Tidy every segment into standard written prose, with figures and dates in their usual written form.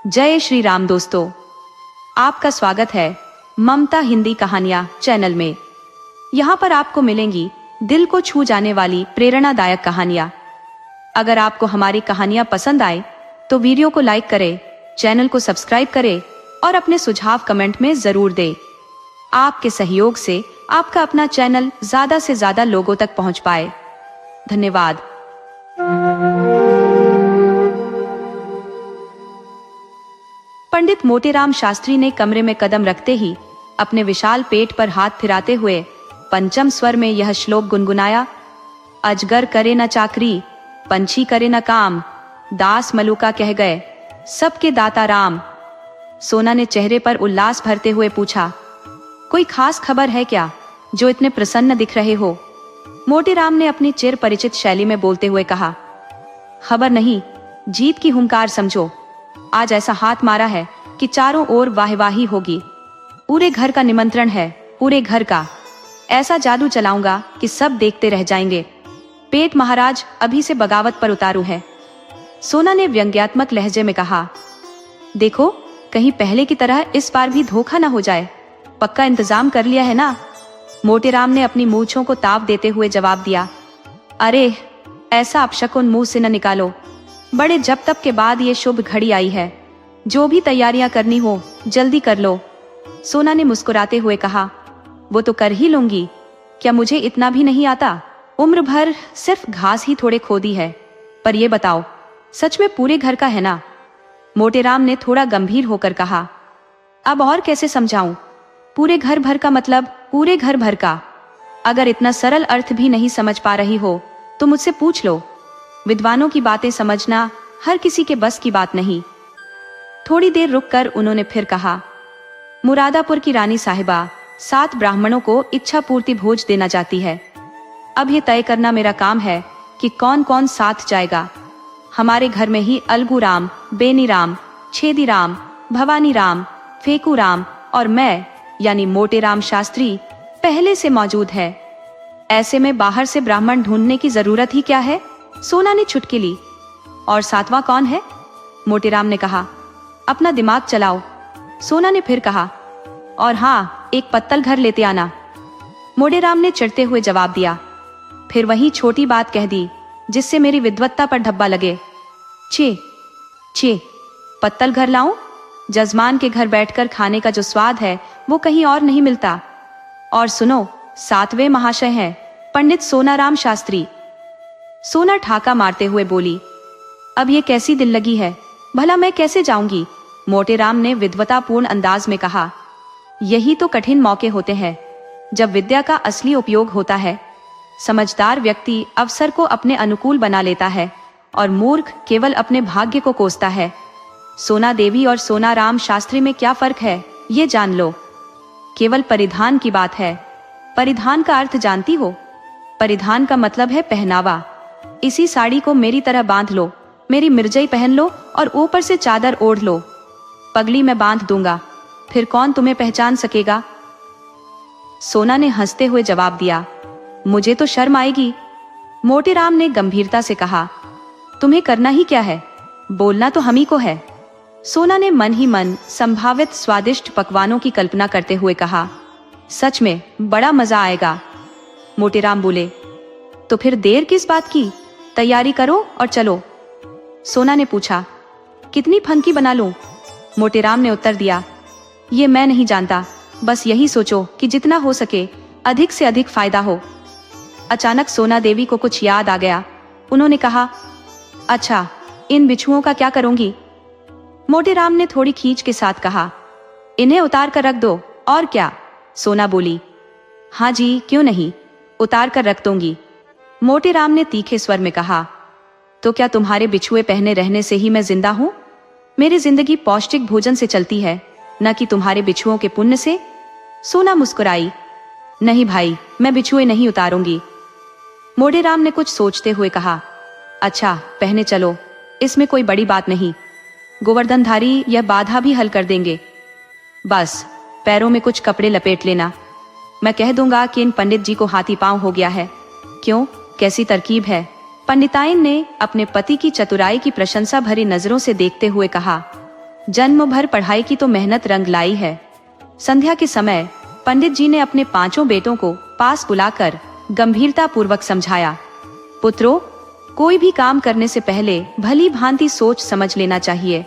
जय श्री राम दोस्तों, आपका स्वागत है ममता हिंदी कहानियां चैनल में। यहाँ पर आपको मिलेंगी दिल को छू जाने वाली प्रेरणादायक कहानियां। अगर आपको हमारी कहानियां पसंद आए तो वीडियो को लाइक करें, चैनल को सब्सक्राइब करें और अपने सुझाव कमेंट में जरूर दें। आपके सहयोग से आपका अपना चैनल ज्यादा से ज्यादा लोगों तक पहुंच पाए। धन्यवाद। पंडित मोतीराम शास्त्री ने कमरे में कदम रखते ही अपने विशाल पेट पर हाथ फिराते हुए पंचम स्वर में यह श्लोक गुनगुनाया। अजगर करे न चाकरी, पंछी करे न काम, दास मलुका कह गए, सबके दाता राम। सोना ने चेहरे पर उल्लास भरते हुए पूछा, कोई खास खबर है क्या जो इतने प्रसन्न दिख रहे हो? मोतीराम ने अपनी चिर परिचित शैली में बोलते हुए कहा, खबर नहीं, जीत की हुंकार समझो। आज ऐसा हाथ मारा है कि चारों ओर वाहवाही होगी। पूरे घर का निमंत्रण है, पूरे घर का। ऐसा जादू चलाऊंगा कि सब देखते रह जाएंगे। पेट महाराज अभी से बगावत पर उतारू है। सोना ने व्यंग्यात्मक लहजे में कहा, देखो कहीं पहले की तरह इस बार भी धोखा ना हो जाए। पक्का इंतजाम कर लिया है ना? मोतीराम ने अपनी मूंछों को ताव देते हुए जवाब दिया। अरे ऐसा अपशकुन मुंह से न निकालो। बड़े जब तब के बाद ये शुभ घड़ी आई है। जो भी तैयारियां करनी हो जल्दी कर लो। सोना ने मुस्कुराते हुए कहा, वो तो कर ही लूंगी। क्या मुझे इतना भी नहीं आता? उम्र भर सिर्फ घास ही थोड़े खोदी है। पर ये बताओ, सच में पूरे घर का है ना? मोतीराम ने थोड़ा गंभीर होकर कहा। अब और कैसे समझाऊं? पूरे घर भर का मतलब पूरे घर भर का। अगर इतना सरल अर्थ भी नहीं समझ पा रही हो तो मुझसे पूछ लो। विद्वानों की बातें समझना हर किसी के बस की बात नहीं। थोड़ी देर रुककर उन्होंने फिर कहा, मुरादापुर की रानी साहिबा 7 ब्राह्मणों को इच्छा पूर्ति भोज देना चाहती है। अब ये तय करना मेरा काम है कि कौन कौन साथ जाएगा। हमारे घर में ही अलगू राम, बेनी राम, छेदी राम, भवानी राम, फेकू राम और मैं यानी मोतीराम शास्त्री पहले से मौजूद है। ऐसे में बाहर से ब्राह्मण ढूंढने की जरूरत ही क्या है? सोना ने चुटकी ली। और 7वां कौन है? मोतीराम ने कहा। अपना दिमाग चलाओ। सोना ने फिर कहा, और हाँ, एक पत्तल घर लेते आना। मोतीराम ने चिढ़ते हुए जवाब दिया। फिर वही छोटी बात कह दी जिससे मेरी विद्वत्ता पर धब्बा लगे। छे पत्तल घर लाऊं? जजमान के घर बैठकर खाने का जो स्वाद है वो कहीं और नहीं मिलता। और सुनो, 7वें महाशय हैं पंडित सोनाराम शास्त्री। सोना ठाका मारते हुए बोली, अब ये कैसी दिल लगी है? भला मैं कैसे जाऊंगी? मोतीराम ने विद्वतापूर्ण अंदाज में कहा, यही तो कठिन मौके होते हैं जब विद्या का असली उपयोग होता है। समझदार व्यक्ति अवसर को अपने अनुकूल बना लेता है और मूर्ख केवल अपने भाग्य को कोसता है। सोना देवी और सोनाराम शास्त्री में क्या फर्क है ये जान लो। केवल परिधान की बात है। परिधान का अर्थ जानती हो? परिधान का मतलब है पहनावा। इसी साड़ी को मेरी तरह बांध लो, मेरी मिर्जई पहन लो और ऊपर से चादर ओढ़ लो। पगड़ी मैं बांध दूंगा, फिर कौन तुम्हें पहचान सकेगा? सोना ने हंसते हुए जवाब दिया, मुझे तो शर्म आएगी। मोतीराम ने गंभीरता से कहा, तुम्हें करना ही क्या है? बोलना तो हम ही को है। सोना ने मन ही मन संभावित स्वादिष्ट पकवानों की कल्पना करते हुए कहा, सच में बड़ा मजा आएगा। मोतीराम बोले, तो फिर देर किस बात की? तैयारी करो और चलो। सोना ने पूछा, कितनी फनकी बना लूं? मोतीराम ने उत्तर दिया, ये मैं नहीं जानता, बस यही सोचो कि जितना हो सके अधिक से अधिक फायदा हो। अचानक सोना देवी को कुछ याद आ गया। उन्होंने कहा, अच्छा, इन बिच्छुओं का क्या करूंगी? मोतीराम ने थोड़ी खींच के साथ कहा, इन्हें उतार कर रख दो। और क्या? सोना बोली, हाँ जी, क्यों नहीं, उतार कर रख दूंगी। मोतीराम ने तीखे स्वर में कहा, तो क्या तुम्हारे बिछुए पहने रहने से ही मैं जिंदा हूं? मेरी जिंदगी पौष्टिक भोजन से चलती है, न कि तुम्हारे बिछुओं के पुण्य से। सोना मुस्कुराई, नहीं भाई, मैं बिछुए नहीं उतारूंगी। मोतीराम ने कुछ सोचते हुए कहा, अच्छा पहने चलो, इसमें कोई बड़ी बात नहीं। गोवर्धनधारी यह बाधा भी हल कर देंगे। बस पैरों में कुछ कपड़े लपेट लेना। मैं कह दूंगा कि इन पंडित जी को हाथी पांव हो गया है। क्यों, कैसी तरकीब है? पंडिताइन ने अपने पति की चतुराई की प्रशंसा भरी नजरों से देखते हुए कहा। जन्म भर पढ़ाई की तो मेहनत रंग लाई है। संध्या के समय पंडित जी ने अपने 5 बेटों को पास बुलाकर गंभीरता पूर्वक समझाया, पुत्रों, कोई भी काम करने से पहले भली भांति सोच समझ लेना चाहिए।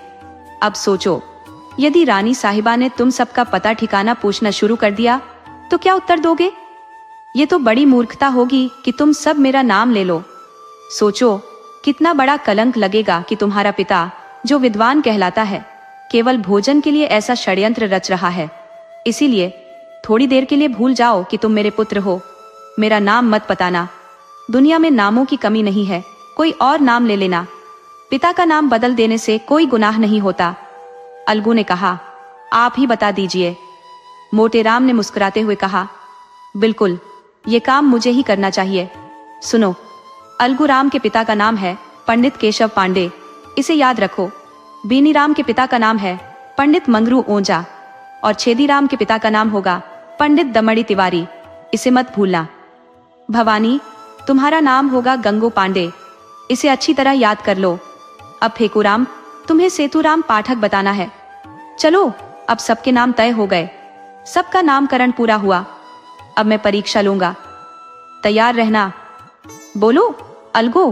अब सोचो, यदि रानी साहिबा ने तुम सबका पता ठिकाना पूछना शुरू कर दिया तो क्या उत्तर दोगे? ये तो बड़ी मूर्खता होगी कि तुम सब मेरा नाम ले लो। सोचो, कितना बड़ा कलंक लगेगा कि तुम्हारा पिता, जो विद्वान कहलाता है, केवल भोजन के लिए ऐसा षड्यंत्र रच रहा है। इसीलिए थोड़ी देर के लिए भूल जाओ कि तुम मेरे पुत्र हो। मेरा नाम मत बताना। दुनिया में नामों की कमी नहीं है, कोई और नाम ले लेना। पिता का नाम बदल देने से कोई गुनाह नहीं होता। अलगू ने कहा, आप ही बता दीजिए। मोटेराम ने मुस्कुराते हुए कहा, बिल्कुल, ये काम मुझे ही करना चाहिए। सुनो, अलगूराम के पिता का नाम है पंडित केशव पांडे, इसे याद रखो। बेनीराम के पिता का नाम है पंडित मंगरू ओंजा और छेदीराम के पिता का नाम होगा पंडित दमड़ी तिवारी, इसे मत भूलना। भवानी, तुम्हारा नाम होगा गंगू पांडे, इसे अच्छी तरह याद कर लो। अब फेकूराम, तुम्हें सेतुराम पाठक बताना है। चलो, अब सबके नाम तय हो गए, सबका नामकरण पूरा हुआ। अब मैं परीक्षा लूंगा, तैयार रहना। बोलो अलगू,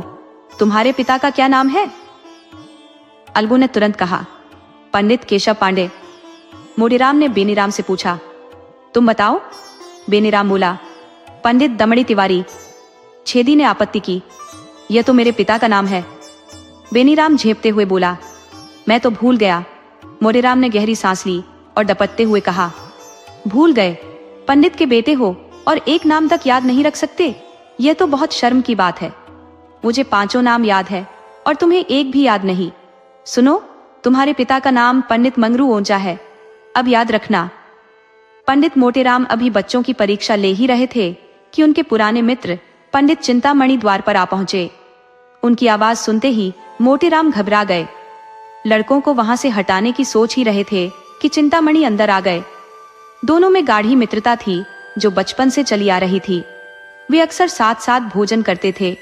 तुम्हारे पिता का क्या नाम है? अलगू ने तुरंत कहा, पंडित केशव पांडे। मोटेराम ने बेनीराम से पूछा, तुम बताओ? बेनीराम बोला, पंडित दमड़ी तिवारी। छेदी ने आपत्ति की, यह तो मेरे पिता का नाम है। बेनीराम झेपते हुए बोला, मैं तो भूल गया। मोटेराम ने गहरी सांस ली और डपटते हुए कहा, भूल गए? पंडित के बेटे हो और एक नाम तक याद नहीं रख सकते? यह तो बहुत शर्म की बात है। मुझे 5 नाम याद है और तुम्हें एक भी याद नहीं। सुनो, तुम्हारे पिता का नाम पंडित मंगरू ओंजा है, अब याद रखना। पंडित मोटेराम अभी बच्चों की परीक्षा ले ही रहे थे कि उनके पुराने मित्र पंडित चिंतामणि द्वार पर आ पहुंचे। उनकी आवाज सुनते ही मोटेराम घबरा गए। लड़कों को वहां से हटाने की सोच ही रहे थे कि चिंतामणि अंदर आ गए। दोनों में गाढ़ी मित्रता थी जो बचपन से चली आ रही थी। वे अक्सर साथ साथ भोजन करते थे।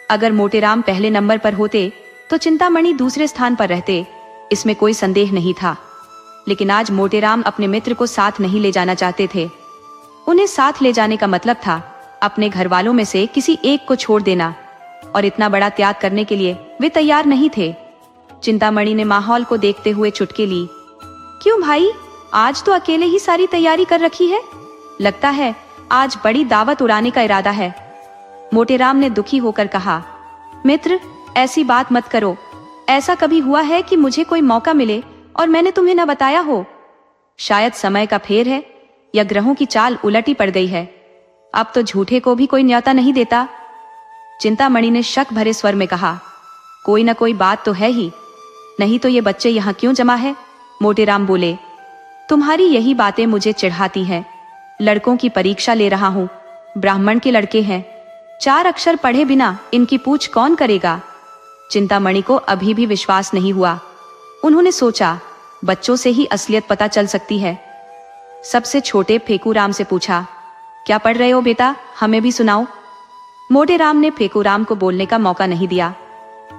अगर मोटेराम पहले नंबर पर होते तो चिंतामणि दूसरे स्थान पर रहते, इसमें कोई संदेह नहीं था। लेकिन आज मोटेराम अपने मित्र को साथ नहीं ले जाना चाहते थे। उन्हें साथ ले जाने का मतलब था अपने घर वालों में से किसी एक को छोड़ देना, और इतना बड़ा त्याग करने के लिए वे तैयार नहीं थे। चिंतामणि ने माहौल को देखते हुए चुटकी ली, क्यों भाई, आज तो अकेले ही सारी तैयारी कर रखी है? लगता है आज बड़ी दावत उड़ाने का इरादा है। मोटेराम ने दुखी होकर कहा, मित्र, ऐसी बात मत करो। ऐसा कभी हुआ है कि मुझे कोई मौका मिले और मैंने तुम्हें न बताया हो? शायद समय का फेर है या ग्रहों की चाल उलटी पड़ गई है। अब तो झूठे को भी कोई न्योता नहीं देता। चिंतामणि ने शक भरे स्वर में कहा, कोई न कोई बात तो है ही, नहीं तो ये बच्चे यहाँ क्यों जमा है? मोटेराम बोले, तुम्हारी यही बातें मुझे चिढ़ाती हैं। लड़कों की परीक्षा ले रहा हूँ, ब्राह्मण के लड़के हैं, 4 अक्षर पढ़े बिना इनकी पूछ कौन करेगा? चिंतामणि को अभी भी विश्वास नहीं हुआ। उन्होंने सोचा, बच्चों से ही असलियत पता चल सकती है। सबसे छोटे फेकूराम से पूछा, क्या पढ़ रहे हो बेटा, हमें भी सुनाओ। मोटेराम ने फेकूराम को बोलने का मौका नहीं दिया।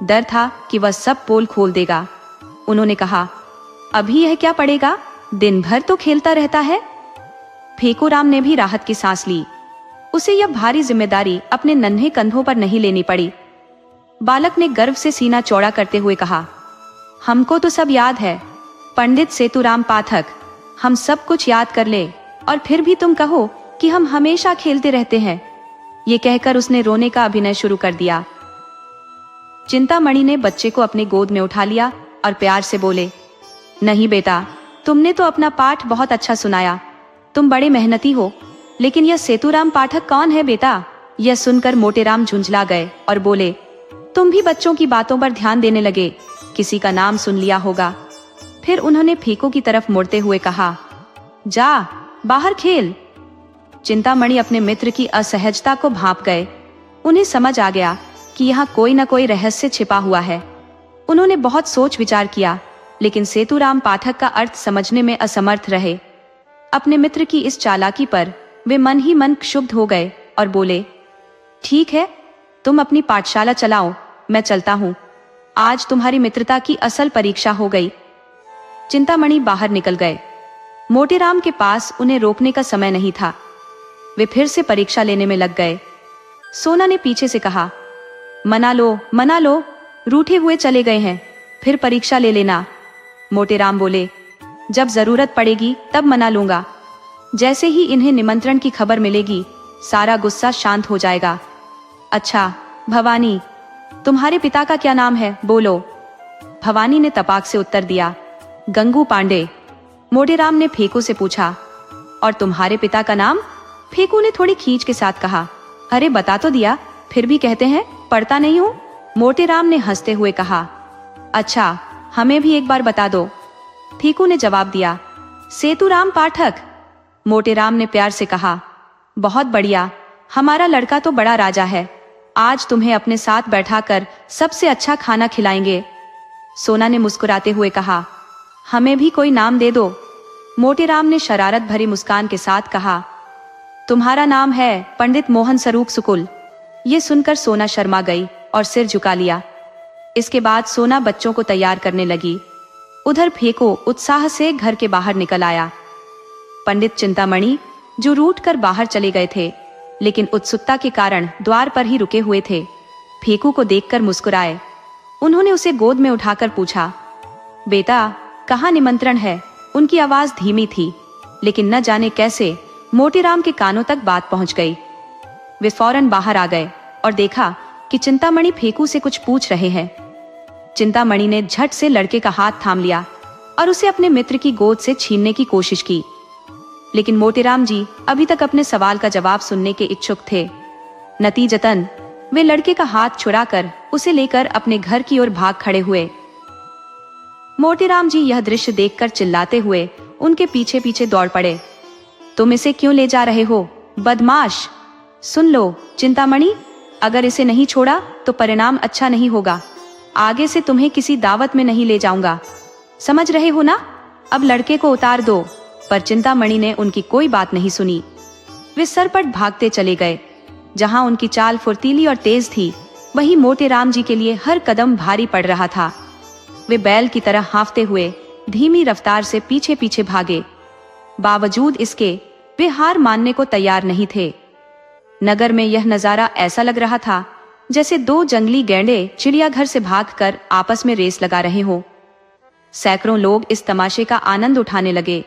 डर था कि वह सब पोल खोल देगा। उन्होंने कहा, अभी यह क्या पढ़ेगा, दिन भर तो खेलता रहता है। फेकूराम ने भी राहत की सांस ली। उसे यह भारी जिम्मेदारी अपने नन्हे कंधों पर नहीं लेनी पड़ी। बालक ने गर्व से सीना चौड़ा करते हुए कहा, हमको तो सब याद है पंडित सेतुराम पाठक, हम सब कुछ याद कर ले और फिर भी तुम कहो कि हम हमेशा खेलते रहते हैं। ये कहकर उसने रोने का अभिनय शुरू कर दिया। चिंतामणि ने बच्चे को अपने गोद में उठा लिया और प्यार से बोले, नहीं बेटा, तुमने तो अपना पाठ बहुत अच्छा सुनाया, तुम बड़े मेहनती हो, लेकिन यह सेतुराम पाठक कौन है बेटा? यह सुनकर मोटेराम झुंझला गए और बोले, तुम भी बच्चों की बातों पर ध्यान देने लगे, किसी का नाम सुन लिया होगा। फिर उन्होंने फेको की तरफ मुड़ते हुए कहा, जा बाहर खेल। चिंतामणि अपने मित्र की असहजता को भांप गए। उन्हें समझ आ गया कि यहाँ कोई न कोई रहस्य छिपा हुआ है। उन्होंने बहुत सोच विचार किया, लेकिन सेतुराम पाठक का अर्थ समझने में असमर्थ रहे। अपने मित्र की इस चालाकी पर वे मन ही मन क्षुब्ध हो गए और बोले, ठीक है, तुम अपनी पाठशाला चलाओ, मैं चलता हूँ। आज तुम्हारी मित्रता की असल परीक्षा हो गई। चिंतामणि बाहर निकल गए। मोटेराम के पास उन्हें रोकने का समय नहीं था। वे फिर से परीक्षा लेने में लग गए। सोना ने पीछे से कहा, मना लो, रूठे हुए चले गए हैं, फिर परीक्षा ले लेना। मोटेराम बोले, जब जरूरत पड़ेगी तब मना लूंगा। जैसे ही इन्हें निमंत्रण की खबर मिलेगी सारा गुस्सा शांत हो जाएगा। अच्छा भवानी, तुम्हारे पिता का क्या नाम है, बोलो। भवानी ने तपाक से उत्तर दिया, गंगू पांडे। मोटेराम ने फेकू से पूछा, और तुम्हारे पिता का नाम? फेकू ने थोड़ी खींच के साथ कहा, अरे बता तो दिया, फिर भी कहते हैं पढ़ता नहीं हूं। मोटेराम ने हंसते हुए कहा, अच्छा हमें भी एक बार बता दो। फेकू ने जवाब दिया, सेतुराम पाठक। मोटेराम ने प्यार से कहा, बहुत बढ़िया, हमारा लड़का तो बड़ा राजा है, आज तुम्हें अपने साथ बैठाकर सबसे अच्छा खाना खिलाएंगे। सोना ने मुस्कुराते हुए कहा, हमें भी कोई नाम दे दो। मोटेराम ने शरारत भरी मुस्कान के साथ कहा, तुम्हारा नाम है पंडित मोहन सरूख सुकुल। ये सुनकर सोना शर्मा गई और सिर झुका लिया। इसके बाद सोना बच्चों को तैयार करने लगी। उधर फेको उत्साह से घर के बाहर निकल आया। पंडित चिंतामणि, जो रूठ कर बाहर चले गए थे लेकिन उत्सुकता के कारण द्वार पर ही रुके हुए थे, फेकू को देखकर मुस्कुराए। उन्होंने उसे गोद में उठाकर पूछा, बेटा कहाँ निमंत्रण है? उनकी आवाज धीमी थी, लेकिन न जाने कैसे मोटेराम के कानों तक बात पहुंच गई। वे फौरन बाहर आ गए और देखा कि चिंतामणि फेकू से कुछ पूछ रहे हैं। चिंतामणि ने झट से लड़के का हाथ थाम लिया और उसे अपने मित्र की गोद से छीनने की कोशिश की, लेकिन मोटेराम जी अभी तक अपने सवाल का जवाब सुनने के इच्छुक थे। नतीजतन वे लड़के का हाथ छुड़ाकर उसे लेकर अपने घर की ओर भाग खड़े हुए। मोटेराम जी यह दृश्य देखकर चिल्लाते हुए उनके पीछे पीछे दौड़ पड़े। तुम इसे क्यों ले जा रहे हो, बदमाश? सुन लो चिंतामणि, अगर इसे नहीं छोड़ा तो परिणाम अच्छा नहीं होगा। आगे से तुम्हें किसी दावत में नहीं ले जाऊंगा, समझ रहे हो ना? अब लड़के को उतार दो। पर चिंतामणि ने उनकी कोई बात नहीं सुनी। वे सरपट भागते चले गए। जहां उनकी चाल फुर्तीली और तेज थी, वहीं मोटेराम जी के लिए हर कदम भारी पड़ रहा था। वे बैल की तरह हांफते हुए धीमी रफ्तार से पीछे पीछे भागे। बावजूद इसके वे हार मानने को तैयार नहीं थे। नगर में यह नजारा ऐसा लग रहा था जैसे दो जंगली गैंडे चिड़ियाघर से भागकर आपस में रेस लगा रहे हो। सैकड़ों लोग इस तमाशे का आनंद उठाने लगे।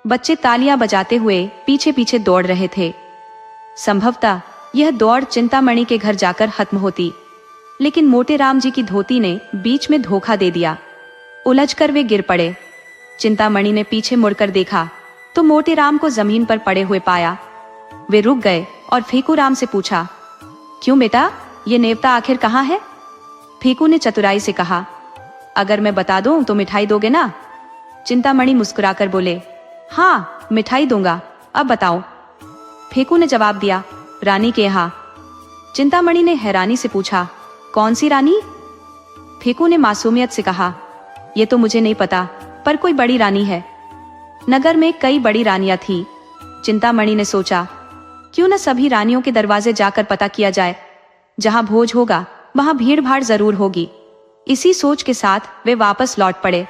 बच्चे तालियां बजाते हुए पीछे पीछे दौड़ रहे थे। संभवतः यह दौड़ चिंतामणि के घर जाकर खत्म होती, लेकिन मोटेराम जी की धोती ने बीच में धोखा दे दिया। उलझकर वे गिर पड़े। चिंतामणि ने पीछे मुड़कर देखा तो मोटेराम को जमीन पर पड़े हुए पाया। वे रुक गए और फेकूराम से पूछा, क्यों बेटा, ये नेवता आखिर कहाँ है? फेकू ने चतुराई से कहा, अगर मैं बता दूं तो मिठाई दोगे ना? चिंतामणि मुस्कुराकर बोले, हाँ मिठाई दूंगा, अब बताओ। फेकू ने जवाब दिया, रानी के यहाँ। चिंतामणि ने हैरानी से पूछा, कौन सी रानी? फेकू ने मासूमियत से कहा, ये तो मुझे नहीं पता, पर कोई बड़ी रानी है। नगर में कई बड़ी रानियां थी। चिंतामणि ने सोचा, क्यों न सभी रानियों के दरवाजे जाकर पता किया जाए। जहां भोज होगा वहां भीड़ भाड़ जरूर होगी। इसी सोच के साथ वे वापस लौट पड़े।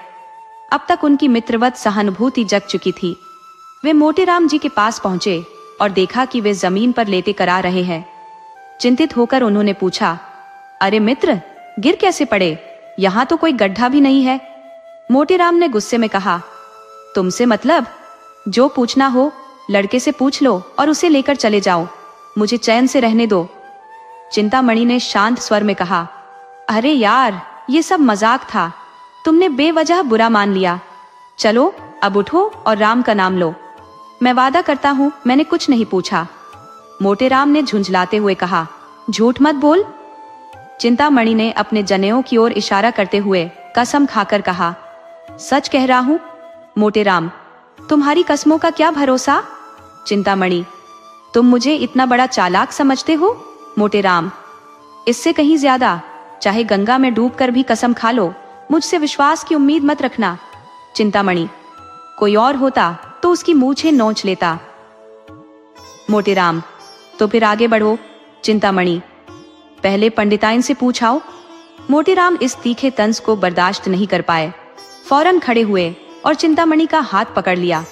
अब तक उनकी मित्रवत सहानुभूति जग चुकी थी। वे मोटेराम जी के पास पहुंचे और देखा कि वे जमीन पर लेटे करा रहे हैं। चिंतित होकर उन्होंने पूछा, अरे मित्र, गिर कैसे पड़े? यहाँ तो कोई गड्ढा भी नहीं है। मोटेराम ने गुस्से में कहा, तुमसे मतलब? जो पूछना हो लड़के से पूछ लो और उसे लेकर चले जाओ, मुझे चैन से रहने दो। चिंतामणि ने शांत स्वर में कहा, अरे यार, ये सब मजाक था, तुमने बेवजह बुरा मान लिया। चलो अब उठो और राम का नाम लो। मैं वादा करता हूं मैंने कुछ नहीं पूछा। मोटेराम ने झुंझलाते हुए कहा, झूठ मत बोल। चिंतामणि ने अपने जनेऊ की ओर इशारा करते हुए कसम खाकर कहा, सच कह रहा हूं। मोटेराम, तुम्हारी कसमों का क्या भरोसा? चिंतामणि, तुम मुझे इतना बड़ा चालाक समझते हो? मोटेराम, इससे कहीं ज्यादा, चाहे गंगा में डूबकर भी कसम खा लो, मुझसे विश्वास की उम्मीद मत रखना। चिंतामणि, कोई और होता तो उसकी मूछें नोच लेता। मोटेराम, तो फिर आगे बढ़ो। चिंतामणि, पहले पंडिताइन से पूछाओ। मोटेराम इस तीखे तंज को बर्दाश्त नहीं कर पाए। फौरन खड़े हुए और चिंतामणि का हाथ पकड़ लिया।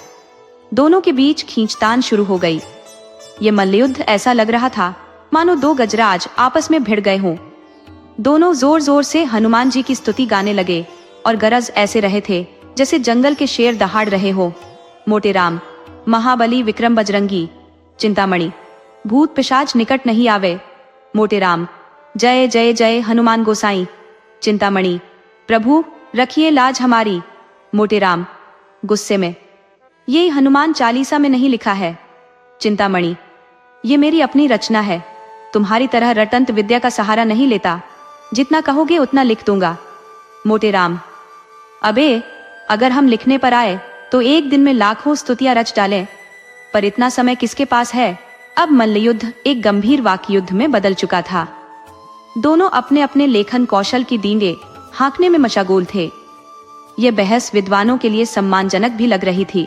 दोनों के बीच खींचतान शुरू हो गई। ये मल्लयुद्ध ऐसा लग रहा था मानो दो गजराज आपस में भिड़ गए हों। दोनों जोर जोर से हनुमान जी की स्तुति गाने लगे और गरज ऐसे रहे थे जैसे जंगल के शेर दहाड़ रहे हो। मोटे राम, महाबली विक्रम बजरंगी। चिंतामणि, भूत पिशाच निकट नहीं आवे। मोटे राम, जय जय जय हनुमान गोसाई। चिंतामणि, प्रभु रखिए लाज हमारी। मोटे राम गुस्से में, ये हनुमान चालीसा में नहीं लिखा है। चिंतामणि, ये मेरी अपनी रचना है, तुम्हारी तरह रटंत विद्या का सहारा नहीं लेता, जितना कहोगे उतना लिख दूंगा। मोटे राम, अबे अगर हम लिखने पर आए तो एक दिन में लाखों स्तुतियां रच डालें, पर इतना समय किसके पास है। अब मल्लयुद्ध एक गंभीर वाकयुद्ध में बदल चुका था। दोनों अपने अपने लेखन कौशल की डींगे हाँकने में मशगूल थे। यह बहस विद्वानों के लिए सम्मानजनक भी लग रही थी।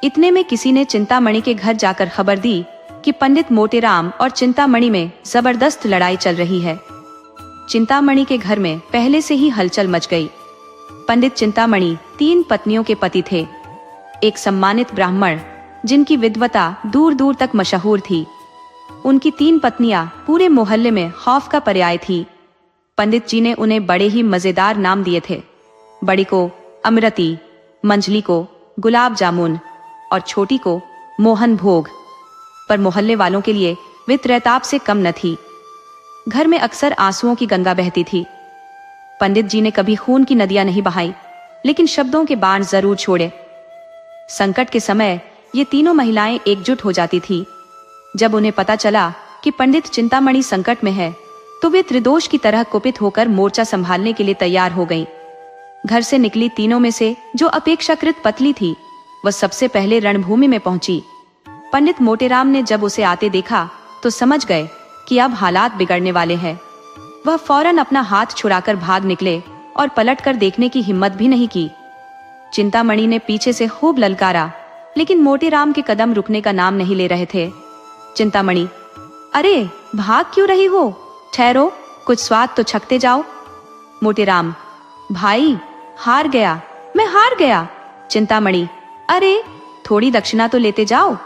इतने में किसी ने चिंतामणि के घर जाकर खबर दी कि पंडित मोटेराम और चिंतामणि में जबरदस्त लड़ाई चल रही है। चिंतामणि के घर में पहले से ही हलचल मच गई। पंडित चिंतामणि 3 पत्नियों के पति थे। एक सम्मानित ब्राह्मण जिनकी विद्वता दूर दूर तक मशहूर थी। उनकी 3 पत्नियां पूरे मोहल्ले में खौफ का पर्याय थी। पंडित जी ने उन्हें बड़े ही मजेदार नाम दिए थे। बड़ी को अमृति, मंझली को गुलाब जामुन और छोटी को मोहन भोग। पर मोहल्ले वालों के लिए वे त्रैताप से कम न थी। घर में अक्सर आंसुओं की गंगा बहती थी। पंडित जी ने कभी खून की नदियां नहीं बहाई, लेकिन शब्दों के बाण जरूर छोड़े। संकट के समय ये तीनों महिलाएं एकजुट हो जाती थी। जब उन्हें पता चला कि पंडित चिंतामणि संकट में है, तो वे त्रिदोष की तरह कुपित होकर मोर्चा संभालने के लिए तैयार हो गईं। घर से निकली तीनों में से जो अपेक्षाकृत पतली थी, वह सबसे पहले रणभूमि में पहुंची। पंडित मोटेराम ने जब उसे आते देखा तो समझ गए कि अब हालात बिगड़ने वाले हैं। वह फौरन अपना हाथ छुड़ाकर भाग निकले और पलटकर देखने की हिम्मत भी नहीं की। चिंतामणि ने पीछे से खूब ललकारा, लेकिन मोटेराम के कदम रुकने का नाम नहीं ले रहे थे। चिंतामणि, अरे भाग क्यों रही हो? ठहरो, कुछ स्वाद तो चखते जाओ। मोटेराम, भाई हार गया, मैं हार गया। चिंतामणि, अरे थोड़ी दक्षिणा तो लेते जाओ।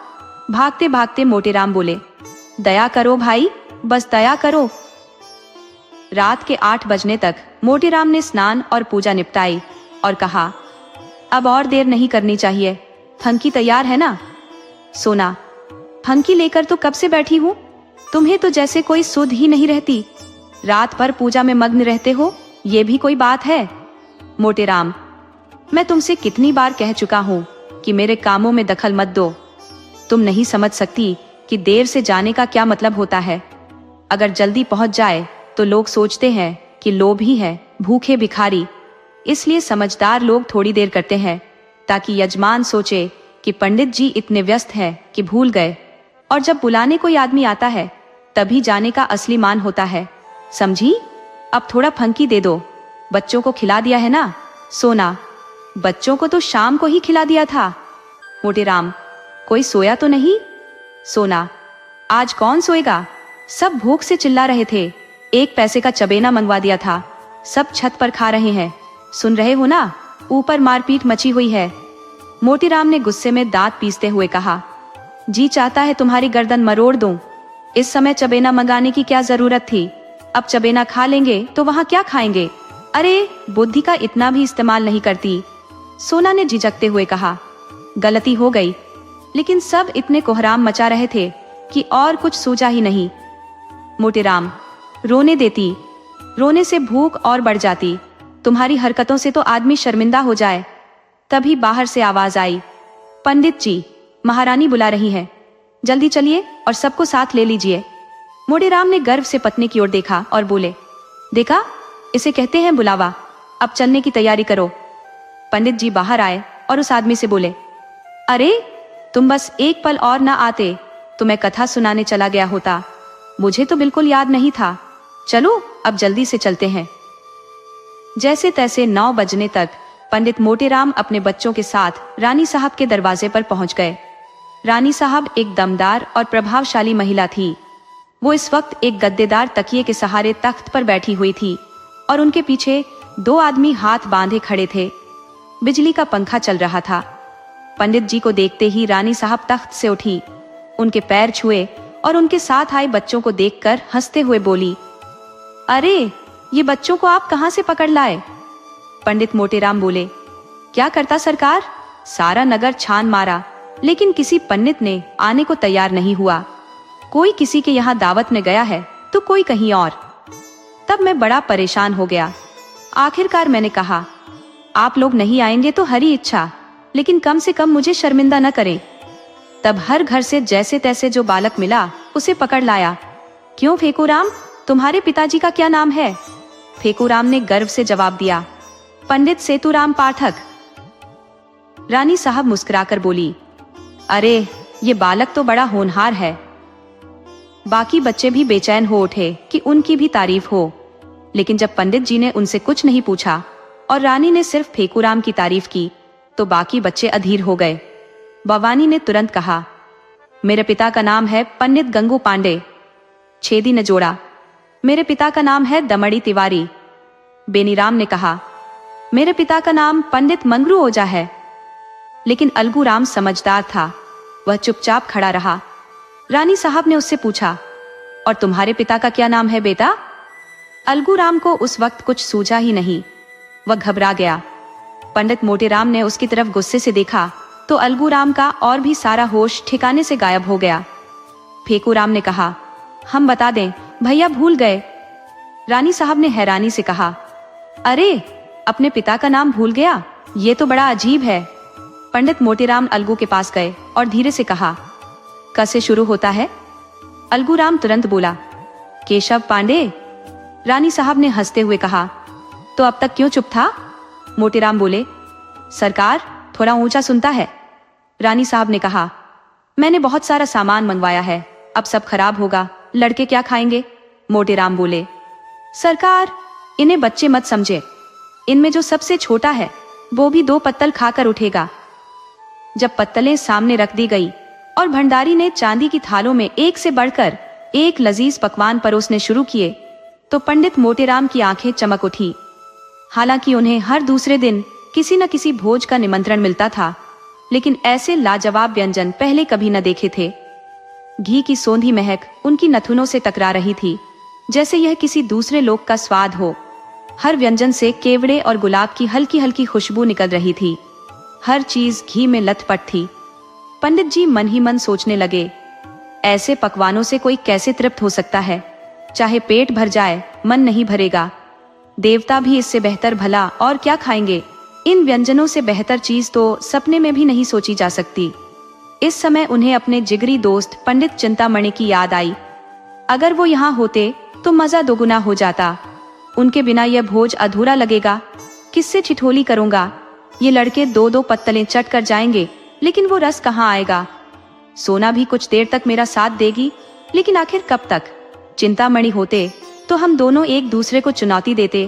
भागते भागते मोटेराम बोले, दया करो भाई, बस दया करो। रात के 8 बजने तक मोटेराम ने स्नान और पूजा निपटाई और कहा, अब और देर नहीं करनी चाहिए। फंकी तैयार है ना? सोना, फंकी लेकर तो कब से बैठी हूँ, तुम्हें तो जैसे कोई सुध ही नहीं रहती। रात भर पूजा में मग्न रहते हो, ये भी कोई बात है? मोटेराम, मैं तुमसे कितनी बार कह चुका हूँ कि मेरे कामों में दखल मत दो। तुम नहीं समझ सकती कि देर से जाने का क्या मतलब होता है। अगर जल्दी पहुंच जाए तो लोग सोचते हैं कि लोभी है, भूखे भिखारी। इसलिए समझदार लोग थोड़ी देर करते हैं, ताकि यजमान सोचे कि पंडित जी इतने व्यस्त हैं कि भूल गए। और जब बुलाने कोई आदमी आता है, तभी जाने का असली मान होता है। समझी? अब थोड़ा फंकी दे दो। बच्चों को खिला दिया है ना? सोना, बच्चों को तो शाम को ही खिला दिया था। मोटेराम, कोई सोया तो नहीं? सोना, आज कौन सोएगा? सब भूख से चिल्ला रहे थे। 1 पैसे का चबेना मंगवा दिया था, सब छत पर खा रहे हैं। सुन रहे हो ना? ऊपर मारपीट मची हुई है। मोटेराम ने गुस्से में दांत पीसते हुए कहा, जी चाहता है तुम्हारी गर्दन मरोड़ दूं। इस समय चबेना मंगाने की क्या जरूरत थी? अब चबेना खा लेंगे तो वहां क्या खाएंगे? अरे बुद्धि का इतना भी इस्तेमाल नहीं करती। सोना ने झिझकते हुए कहा, गलती हो गई, लेकिन सब इतने कोहराम मचा रहे थे कि और कुछ सूझा ही नहीं। मोटेराम, रोने देती, रोने से भूख और बढ़ जाती। तुम्हारी हरकतों से तो आदमी शर्मिंदा हो जाए। तभी बाहर से आवाज आई, पंडित जी, महारानी बुला रही है, जल्दी चलिए और सबको साथ ले लीजिए। मोटेराम ने गर्व से पत्नी की ओर देखा और बोले, देखा, इसे कहते हैं बुलावा। अब चलने की तैयारी करो। पंडित जी बाहर आए और उस आदमी से बोले, अरे तुम बस एक पल और ना आते तो मैं कथा सुनाने चला गया होता। मुझे तो बिल्कुल याद नहीं था। चलो अब जल्दी से चलते हैं। जैसे तैसे 9 बजने तक पंडित मोटेराम अपने बच्चों के साथ रानी साहब के दरवाजे पर पहुंच गए। रानी साहब एक दमदार और प्रभावशाली महिला थी। वो इस वक्त एक गद्देदार तकिए के सहारे तख्त पर बैठी हुई थी और उनके पीछे 2 आदमी हाथ बांधे खड़े थे। बिजली का पंखा चल रहा था। पंडित जी को देखते ही रानी साहब तख्त से उठी, उनके पैर छुए और उनके साथ आए बच्चों को देखकर हंसते हुए बोली, अरे ये बच्चों को आप कहां से पकड़ लाए? पंडित मोटेराम बोले, क्या करता सरकार, सारा नगर छान मारा लेकिन किसी पंडित ने आने को तैयार नहीं हुआ। कोई किसी के यहाँ दावत में गया है तो कोई कहीं और। तब मैं बड़ा परेशान हो गया। आखिरकार मैंने कहा, आप लोग नहीं आएंगे तो हरी इच्छा, लेकिन कम से कम मुझे शर्मिंदा न करें। तब हर घर से जैसे तैसे जो बालक मिला उसे पकड़ लाया। क्यों फेकूराम, तुम्हारे पिताजी का क्या नाम है? फेकूराम ने गर्व से जवाब दिया, पंडित सेतुराम पाठक। रानी साहब मुस्कुराकर बोली, अरे ये बालक तो बड़ा होनहार है। बाकी बच्चे भी बेचैन हो उठे कि उनकी भी तारीफ हो, लेकिन जब पंडित जी ने उनसे कुछ नहीं पूछा और रानी ने सिर्फ फेकूराम की तारीफ की तो बाकी बच्चे अधीर हो गए। भवानी ने तुरंत कहा, मेरे पिता का नाम है पंडित गंगू पांडे। छेदी ने जोड़ा, मेरे पिता का नाम है दमड़ी तिवारी। बेनीराम ने कहा, मेरे पिता का नाम पंडित मंगरू ओझा है। लेकिन अलगूराम समझदार था, वह चुपचाप खड़ा रहा। रानी साहब ने उससे पूछा, और तुम्हारे पिता का क्या नाम है बेटा? अलगूराम को उस वक्त कुछ सूझा ही नहीं, वह घबरा गया। पंडित मोटेराम ने उसकी तरफ गुस्से से देखा तो अलगूराम का और भी सारा होश ठिकाने से गायब हो गया। फेकूराम ने कहा, हम बता दें, भैया भूल गए। रानी साहब ने हैरानी से कहा, अरे अपने पिता का नाम भूल गया, ये तो बड़ा अजीब है। पंडित मोटेराम अलगू के पास गए और धीरे से कहा, क से शुरू होता है? अलगूराम तुरंत बोला, केशव पांडे। रानी साहब ने हंसते हुए कहा, तो अब तक क्यों चुप था? मोटेराम बोले, सरकार थोड़ा ऊंचा सुनता है। रानी साहब ने कहा, मैंने बहुत सारा सामान मंगवाया है, अब सब खराब होगा, लड़के क्या खाएंगे? मोटेराम बोले, सरकार इन्हें बच्चे मत समझे, इनमें जो सबसे छोटा है वो भी 2 पत्तल खाकर उठेगा। जब पत्तलें सामने रख दी गई और भंडारी ने चांदी की थालों में एक से बढ़कर एक लजीज पकवान परोसने शुरू किए तो पंडित मोटेराम की आंखें चमक उठी। हालांकि उन्हें हर दूसरे दिन किसी न किसी भोज का निमंत्रण मिलता था, लेकिन ऐसे लाजवाब व्यंजन पहले कभी न देखे थे। घी की सोंधी महक उनकी नथुनों से टकरा रही थी, जैसे यह किसी दूसरे लोक का स्वाद हो। हर व्यंजन से केवड़े और गुलाब की हल्की हल्की खुशबू निकल रही थी। हर चीज घी में लथपथ थी। पंडित जी मन ही मन सोचने लगे, ऐसे पकवानों से कोई कैसे तृप्त हो सकता है? चाहे पेट भर जाए, मन नहीं भरेगा। देवता भी इससे बेहतर भला और क्या खाएंगे? इन व्यंजनों से बेहतर चीज तो सपने में भी नहीं सोची जा सकती। इस समय उन्हें अपने जिगरी दोस्त पंडित चिंतामणि की याद आई। अगर वो यहाँ होते तो मजा दोगुना हो जाता। उनके बिना यह भोज अधूरा लगेगा। किससे ठिठोली करूंगा? ये लड़के 2-2 पत्तलें चट कर जाएंगे, लेकिन वो रस कहाँ आएगा? सोना भी कुछ देर तक मेरा साथ देगी, लेकिन आखिर कब तक? चिंतामणि होते तो हम दोनों एक दूसरे को चुनौती देते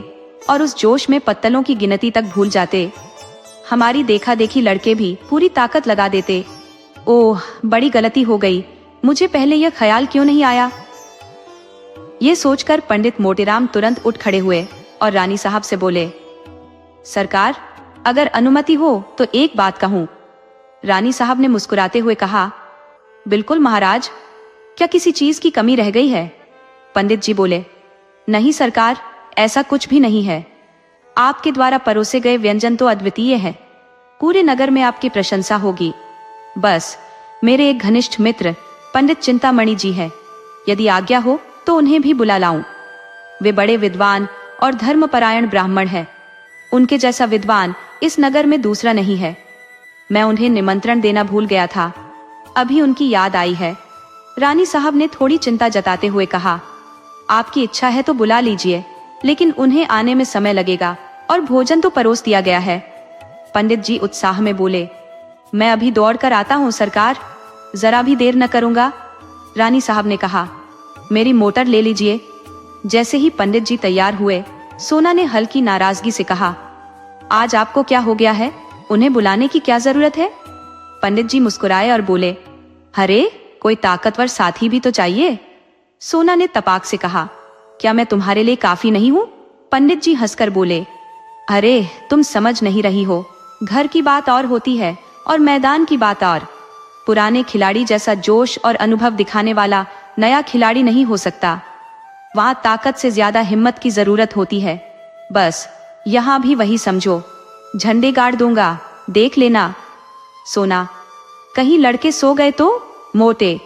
और उस जोश में पत्तलों की गिनती तक भूल जाते। हमारी देखा देखी लड़के भी पूरी ताकत लगा देते। ओह, बड़ी गलती हो गई, मुझे पहले यह ख्याल क्यों नहीं आया? ये सोचकर पंडित मोटेराम तुरंत उठ खड़े हुए और रानी साहब से बोले, सरकार अगर अनुमति हो तो एक बात कहूं। रानी साहब ने मुस्कुराते हुए कहा, बिल्कुल महाराज, क्या किसी चीज की कमी रह गई है? पंडित जी बोले, नहीं सरकार, ऐसा कुछ भी नहीं है। आपके द्वारा परोसे गए व्यंजन तो अद्वितीय है, पूरे नगर में आपकी प्रशंसा होगी। बस मेरे एक घनिष्ठ मित्र पंडित चिंतामणि जी है, यदि आज्ञा हो तो उन्हें भी बुला लाऊं। वे बड़े विद्वान और धर्मपरायण ब्राह्मण हैं। उनके जैसा विद्वान इस नगर में दूसरा नहीं है। मैं उन्हें निमंत्रण देना भूल गया था, अभी उनकी याद आई है। रानी साहब ने थोड़ी चिंता जताते हुए कहा, आपकी इच्छा है तो बुला लीजिए, लेकिन उन्हें आने में समय लगेगा और भोजन तो परोस दिया गया है। पंडित जी उत्साह में बोले, मैं अभी दौड़ कर आता हूँ सरकार, जरा भी देर न करूंगा। रानी साहब ने कहा, मेरी मोटर ले लीजिए। जैसे ही पंडित जी तैयार हुए, सोना ने हल्की नाराजगी से कहा, आज आपको क्या हो गया है? उन्हें बुलाने की क्या जरूरत है? पंडित जी मुस्कुराए और बोले, अरे कोई ताकतवर साथी भी तो चाहिए। सोना ने तपाक से कहा, क्या मैं तुम्हारे लिए काफी नहीं हूँ? पंडित जी हंसकर बोले, अरे तुम समझ नहीं रही हो, घर की बात और होती है और मैदान की बात और। पुराने खिलाड़ी जैसा जोश और अनुभव दिखाने वाला नया खिलाड़ी नहीं हो सकता। वहां ताकत से ज्यादा हिम्मत की जरूरत होती है। बस यहाँ भी वही समझो, झंडे गाड़ दूंगा, देख लेना। सोना, कहीं लड़के सो गए तो मोटे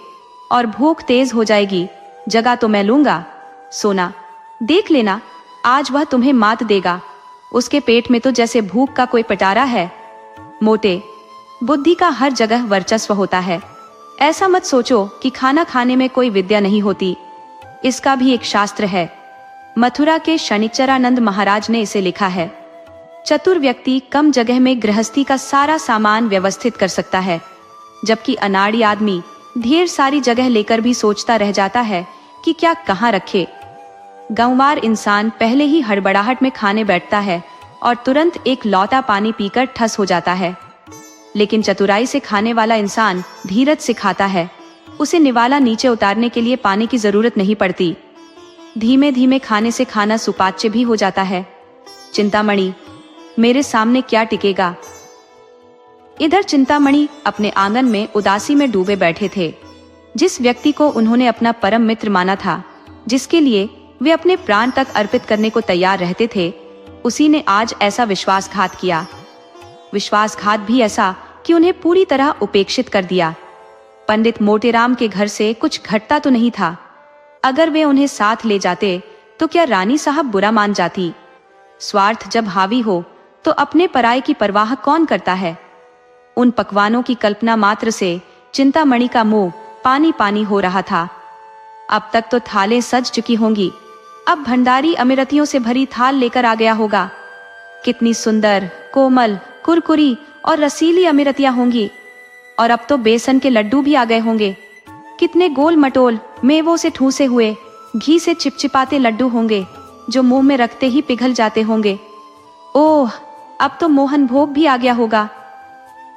और भूख तेज हो जाएगी, जगह तो मैं लूंगा। सोना, देख लेना, आज वह तुम्हें मात देगा। उसके पेट में तो जैसे भूख का कोई पटारा है। मोटे, बुद्धि का हर जगह वर्चस्व होता है। ऐसा मत सोचो कि खाना खाने में कोई विद्या नहीं होती, इसका भी एक शास्त्र है। मथुरा के शनिचरानंद महाराज ने इसे लिखा है। चतुर व्यक्ति कम जगह में गृहस्थी का सारा सामान व्यवस्थित कर सकता है, जबकि अनाड़ी आदमी ढेर सारी जगह लेकर भी सोचता रह जाता है कि क्या कहाँ रखे। गंवार इंसान पहले ही हड़बड़ाहट में खाने बैठता है और तुरंत एक लौटा पानी पीकर ठस हो जाता है, लेकिन चतुराई से खाने वाला इंसान धीरज से खाता है। उसे निवाला नीचे उतारने के लिए पानी की जरूरत नहीं पड़ती। धीमे धीमे खाने से खाना सुपाच्य भी हो जाता है। चिंतामणि, मेरे सामने क्या टिकेगा। इधर चिंतामणि अपने आंगन में उदासी में डूबे बैठे थे। जिस व्यक्ति को उन्होंने अपना परम मित्र माना था, जिसके लिए वे अपने प्राण तक अर्पित करने को तैयार रहते थे, उसी ने आज ऐसा विश्वासघात किया। विश्वासघात भी ऐसा कि उन्हें पूरी तरह उपेक्षित कर दिया। पंडित मोटेराम के घर से कुछ घटता तो नहीं था। अगर वे उन्हें साथ ले जाते तो क्या रानी साहब बुरा मान जाती। स्वार्थ जब हावी हो तो अपने पराये की परवाह कौन करता है। उन पकवानों की कल्पना मात्र से चिंतामणि का मुंह पानी पानी हो रहा था। अब तक तो थालें सज चुकी होंगी, अब भंडारी अमिरतियों से भरी थाल लेकर आ गया होगा। कितनी सुंदर, कोमल, कुरकुरी और रसीली अमिरतियां होंगी। और अब तो बेसन के लड्डू भी आ गए होंगे। कितने गोल मटोल, मेवों से ठूसे हुए, घी से चिपचिपाते लड्डू होंगे, जो मुंह में रखते ही पिघल जाते होंगे। ओह, अब तो मोहन भोग भी आ गया होगा।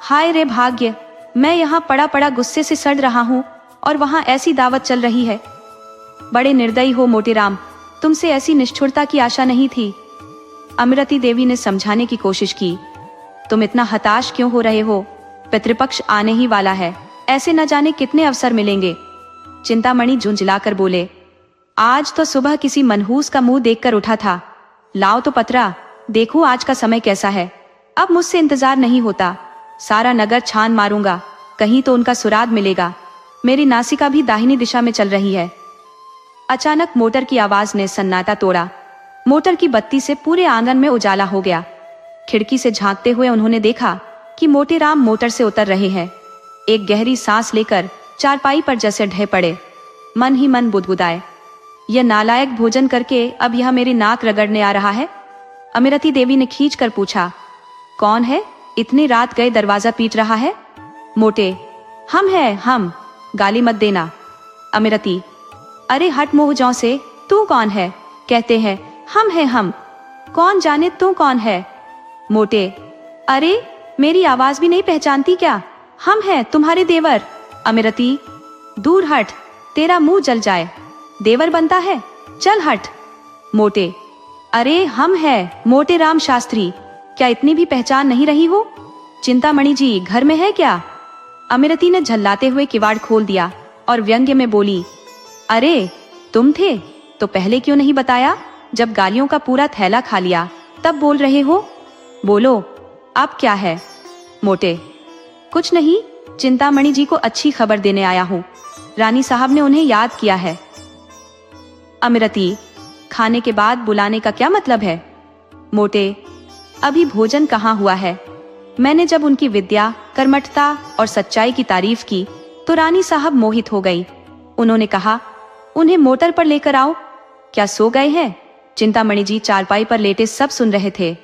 हाय रे भाग्य, मैं यहाँ पड़ा पड़ा गुस्से से सड़ रहा हूँ और वहां ऐसी दावत चल रही है। बड़े निर्दयी हो मोटेराम, तुमसे ऐसी निष्ठुरता की आशा नहीं थी। अमृति देवी ने समझाने की कोशिश की। तुम इतना हताश क्यों हो रहे हो, पितृपक्ष आने ही वाला है, ऐसे न जाने कितने अवसर मिलेंगे। चिंतामणि झुंझलाकर बोले, आज तो सुबह किसी मनहूस का मुंह देखकर उठा था। लाओ तो पतरा, देखो आज का समय कैसा है। अब मुझसे इंतजार नहीं होता, सारा नगर छान मारूंगा, कहीं तो उनका सुराग मिलेगा। मेरी नासिका भी दाहिनी दिशा में चल रही है। अचानक मोटर की आवाज ने सन्नाटा तोड़ा। मोटर की बत्ती से पूरे आंगन में उजाला हो गया। खिड़की से झांकते हुए उन्होंने देखा कि मोटेराम मोटर से उतर रहे हैं। एक गहरी सांस लेकर चारपाई पर जैसे ढह पड़े। मन ही मन बुदबुदाए, यह नालायक भोजन करके अब यह मेरी नाक रगड़ने आ रहा है। अमिरति देवी ने खींच कर पूछा, कौन है इतनी रात गए दरवाजा पीट रहा है। मोटे, हम हैं हम, गाली मत देना। अमिरति, अरे हट मुंह जौ से, तू कौन है। कहते हैं हम हैं हम, कौन जाने तू कौन है। मोटे, अरे मेरी आवाज भी नहीं पहचानती क्या, हम हैं तुम्हारे देवर। अमिरति, दूर हट, तेरा मुंह जल जाए, देवर बनता है, चल हट। मोटे, अरे हम हैं मोटेराम शास्त्री, क्या इतनी भी पहचान नहीं रही हो। चिंतामणि जी घर में है क्या। अमिरति ने झल्लाते हुए किवाड़ खोल दिया और व्यंग्य में बोली, अरे तुम थे तो पहले क्यों नहीं बताया। जब गालियों का पूरा थैला खा लिया तब बोल रहे हो। बोलो अब क्या है। मोटे, कुछ नहीं, चिंतामणि जी को अच्छी खबर देने आया हूँ, रानी साहब ने उन्हें याद किया है। अमिरति, खाने के बाद बुलाने का क्या मतलब है। मोटे, अभी भोजन कहाँ हुआ है। मैंने जब उनकी विद्या, कर्मठता और सच्चाई की तारीफ की तो रानी साहब मोहित हो गई। उन्होंने कहा, उन्हें मोटर पर लेकर आओ। क्या सो गए हैं। चिंतामणि जी चारपाई पर लेटे सब सुन रहे थे।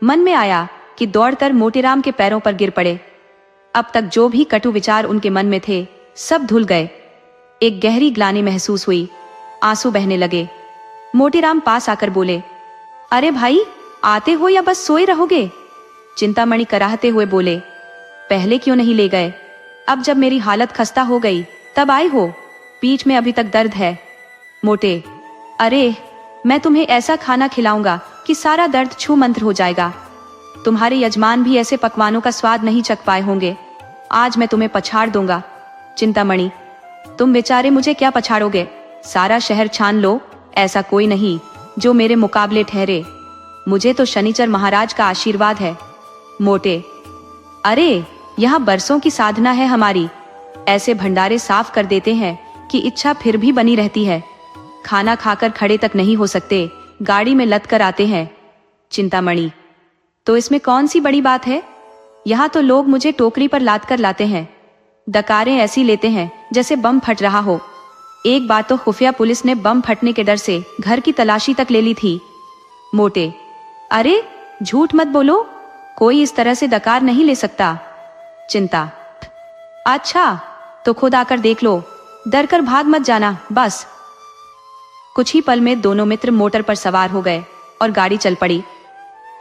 मन में आया कि दौड़कर मोटेराम के पैरों पर गिर पड़े। अब तक जो भी कटु विचार उनके मन में थे सब धुल गए। एक गहरी ग्लानि महसूस हुई, आंसू बहने लगे। मोटेराम पास आकर बोले, अरे भाई आते हो या बस सोए रहोगे। चिंतामणि कराहते हुए बोले, पहले क्यों नहीं ले गए, अब जब मेरी हालत खस्ता हो गई तब आए हो, पीठ में अभी तक दर्द है। मोटे, अरे मैं तुम्हें ऐसा खाना खिलाऊंगा कि सारा दर्द छू मंत्र हो जाएगा। तुम्हारे यजमान भी ऐसे पकवानों का स्वाद नहीं चख पाए होंगे। आज मैं तुम्हें पछाड़ दूंगा। चिंतामणि, तुम बेचारे मुझे क्या पछाड़ोगे? सारा शहर छान लो, ऐसा कोई नहीं जो मेरे मुकाबले ठहरे। मुझे तो शनिचर महाराज का आशीर्वाद है। मोटे, अरे यहाँ बरसों की साधना है हमारी। ऐसे भंडारे साफ कर देते हैं कि इच्छा फिर भी बनी रहती है। खाना खाकर खड़े तक नहीं हो सकते, गाड़ी में लद कर आते हैं। चिंतामणि, तो इसमें कौन सी बड़ी बात है? यहाँ तो लोग मुझे टोकरी पर लाद कर लाते हैं। डकारें ऐसी लेते हैं जैसे बम फट रहा हो। एक बार तो खुफिया पुलिस ने बम फटने के डर से घर की तलाशी तक ले ली थी। मोटे, अरे झूठ मत बोलो, कोई इस तरह से डकार नहीं ले सकता। चिंता, अच्छा तो खुद आकर देख लो, डर कर भाग मत जाना बस। कुछ ही पल में दोनों मित्र मोटर पर सवार हो गए और गाड़ी चल पड़ी।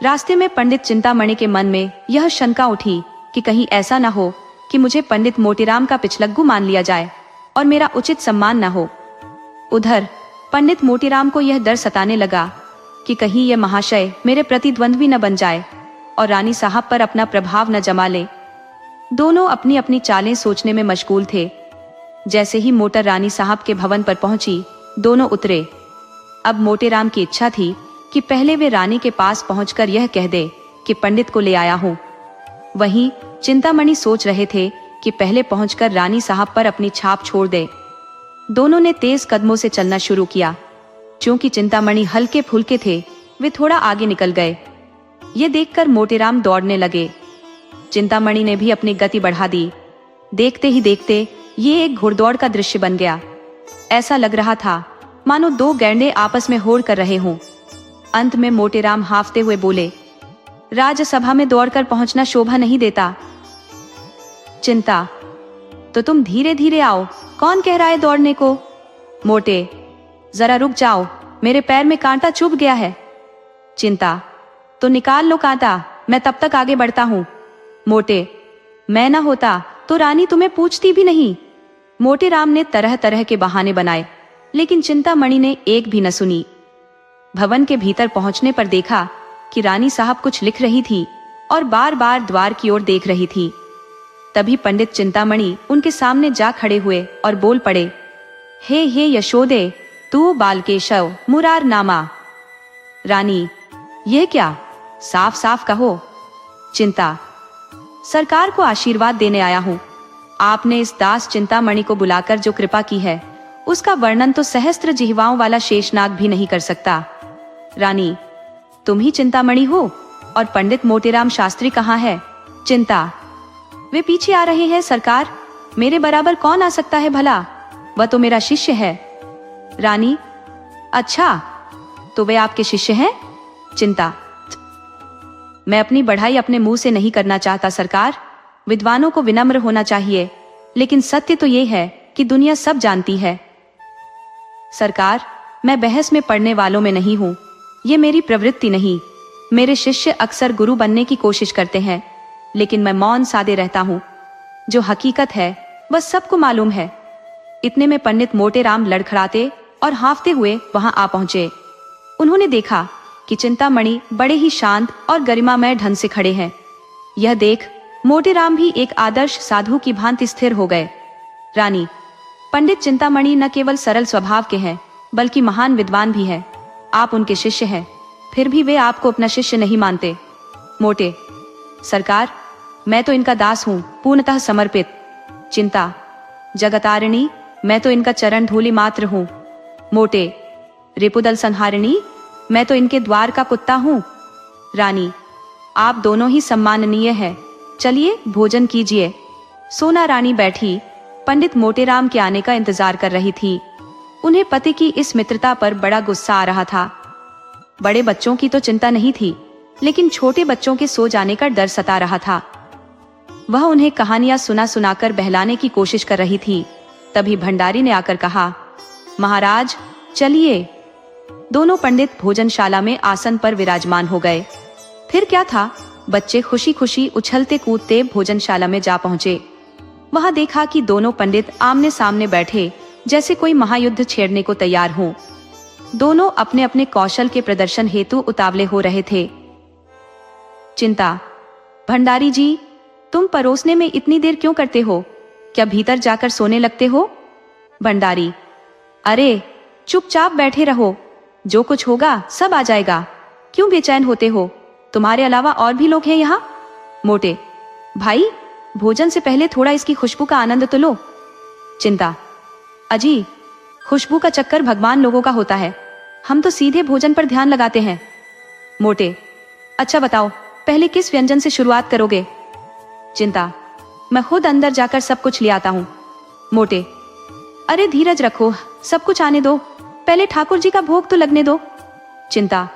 रास्ते में पंडित चिंतामणि के मन में यह शंका उठी कि कहीं ऐसा न हो कि मुझे पंडित मोतीराम का पिछलग्गू मान लिया जाए और मेरा उचित सम्मान न हो। उधर पंडित मोतीराम को यह डर सताने लगा कि कहीं यह महाशय मेरे प्रतिद्वंद्वी न बन जाए और रानी साहब पर अपना प्रभाव न जमा ले। दोनों अपनी अपनी चालें सोचने में मशगूल थे। जैसे ही मोटर रानी साहब के भवन पर पहुंची, दोनों उतरे। अब मोटेराम की इच्छा थी कि पहले वे रानी के पास पहुंचकर यह कह दे कि पंडित को ले आया हूं। वहीं चिंतामणि सोच रहे थे कि पहले पहुंचकर रानी साहब पर अपनी छाप छोड़ दे। दोनों ने तेज कदमों से चलना शुरू किया। क्योंकि चिंतामणि हल्के फुल्के थे, वे थोड़ा आगे निकल गए। ये देखकर मोटेराम दौड़ने लगे। चिंतामणि ने भी अपनी गति बढ़ा दी। देखते ही देखते ये एक घुड़दौड़ का दृश्य बन गया। ऐसा लग रहा था मानो दो गैंडे आपस में होड़ कर रहे हों। अंत में मोटेराम हांफते हुए बोले, राजसभा में दौड़कर पहुंचना शोभा नहीं देता। चिंता, तो तुम धीरे धीरे आओ, कौन कह रहा है दौड़ने को? मोटे, जरा रुक जाओ, मेरे पैर में कांटा चुभ गया है। चिंता, तो निकाल लो कांटा, मैं तब तक आगे बढ़ता हूं। मोटे, मैं ना होता तो रानी तुम्हें पूछती भी नहीं। मोटेराम ने तरह तरह के बहाने बनाए, लेकिन चिंतामणि ने एक भी न सुनी। भवन के भीतर पहुंचने पर देखा कि रानी साहब कुछ लिख रही थी और बार बार द्वार की ओर देख रही थी। तभी पंडित चिंतामणि उनके सामने जा खड़े हुए और बोल पड़े, हे यशोदे, तू बालकेशव मुरार नामा। रानी, यह क्या? साफ साफ कहो। चिंता, सरकार को आशीर्वाद देने आया हूं। आपने इस दास चिंतामणि को बुलाकर जो कृपा की है, उसका वर्णन तो सहस्त्र जिह्वाओं वाला शेषनाग भी नहीं कर सकता। रानी, तुम ही चिंतामणि हो? और पंडित मोतीराम शास्त्री कहाँ है? चिंता, वे पीछे आ रहे हैं सरकार। मेरे बराबर कौन आ सकता है भला? वह तो मेरा शिष्य है। रानी, अच्छा, तो वे आपके शिष्य हैं? चिंता, मैं अपनी बढ़ाई अपने मुंह से नहीं करना चाहता सरकार। विद्वानों को विनम्र होना चाहिए, लेकिन सत्य तो ये है कि दुनिया सब जानती है। सरकार, मैं बहस में पढ़ने वालों में नहीं हूँ, ये मेरी प्रवृत्ति नहीं। मेरे शिष्य अक्सर गुरु बनने की कोशिश करते हैं, लेकिन मैं मौन साधे रहता हूँ। जो हकीकत है वह सबको मालूम है। इतने में पंडित मोटेराम लड़खड़ाते और हांफते हुए वहां आ पहुंचे। उन्होंने देखा कि चिंतामणि बड़े ही शांत और गरिमामय ढंग से खड़े हैं। यह देख मोटेराम भी एक आदर्श साधु की भांति स्थिर हो गए। रानी, पंडित चिंतामणि न केवल सरल स्वभाव के हैं, बल्कि महान विद्वान भी हैं। आप उनके शिष्य हैं, फिर भी वे आपको अपना शिष्य नहीं मानते। मोटे, सरकार, मैं तो इनका दास हूँ, पूर्णतः समर्पित। चिंता, जगतारिणी, मैं तो इनका चरण धूलि मात्र हूँ। मोटे, रिपुदल संहारिणी, मैं तो इनके द्वार का कुत्ता हूँ। रानी, आप दोनों ही सम्माननीय हैं, चलिए भोजन कीजिए। सोना रानी बैठी पंडित मोटेराम के आने का इंतजार कर रही थी। उन्हें पति की इस मित्रता पर बड़ा गुस्सा आ रहा था। बड़े बच्चों की तो चिंता नहीं थी, लेकिन छोटे बच्चों के सो जाने का डर सता रहा था। वह उन्हें कहानियां सुना सुनाकर बहलाने की कोशिश कर रही थी। तभी भंडारी ने आकर कहा, महाराज चलिए। दोनों पंडित भोजनशाला में आसन पर विराजमान हो गए। फिर क्या था, बच्चे खुशी खुशी उछलते कूदते भोजनशाला में जा पहुंचे। वहां देखा कि दोनों पंडित आमने सामने बैठे, जैसे कोई महायुद्ध छेड़ने को तैयार हों। दोनों अपने अपने कौशल के प्रदर्शन हेतु उतावले हो रहे थे। चिंता। भंडारी जी, तुम परोसने में इतनी देर क्यों करते हो? क्या भीतर जाकर सोने लगते हो? भंडारी। अरे चुपचाप बैठे रहो, जो कुछ होगा सब आ जाएगा। क्यों बेचैन होते हो? तुम्हारे अलावा और भी लोग हैं यहाँ? मोटे। भाई, भोजन से पहले थोड़ा इसकी खुशबू का आनंद तो लो। चिंता। अजी, खुशबू का चक्कर भगवान लोगों का होता है, हम तो सीधे भोजन पर ध्यान लगाते हैं। मोटे। अच्छा बताओ, पहले किस व्यंजन से शुरुआत करोगे? चिंता। मैं खुद अंदर जाकर सब कुछ ले आता हूँ। मोटे। अरे धीरज रखो, सब कुछ आने दो, पहले ठाकुर जी का भोग तो लगने दो। चिंता।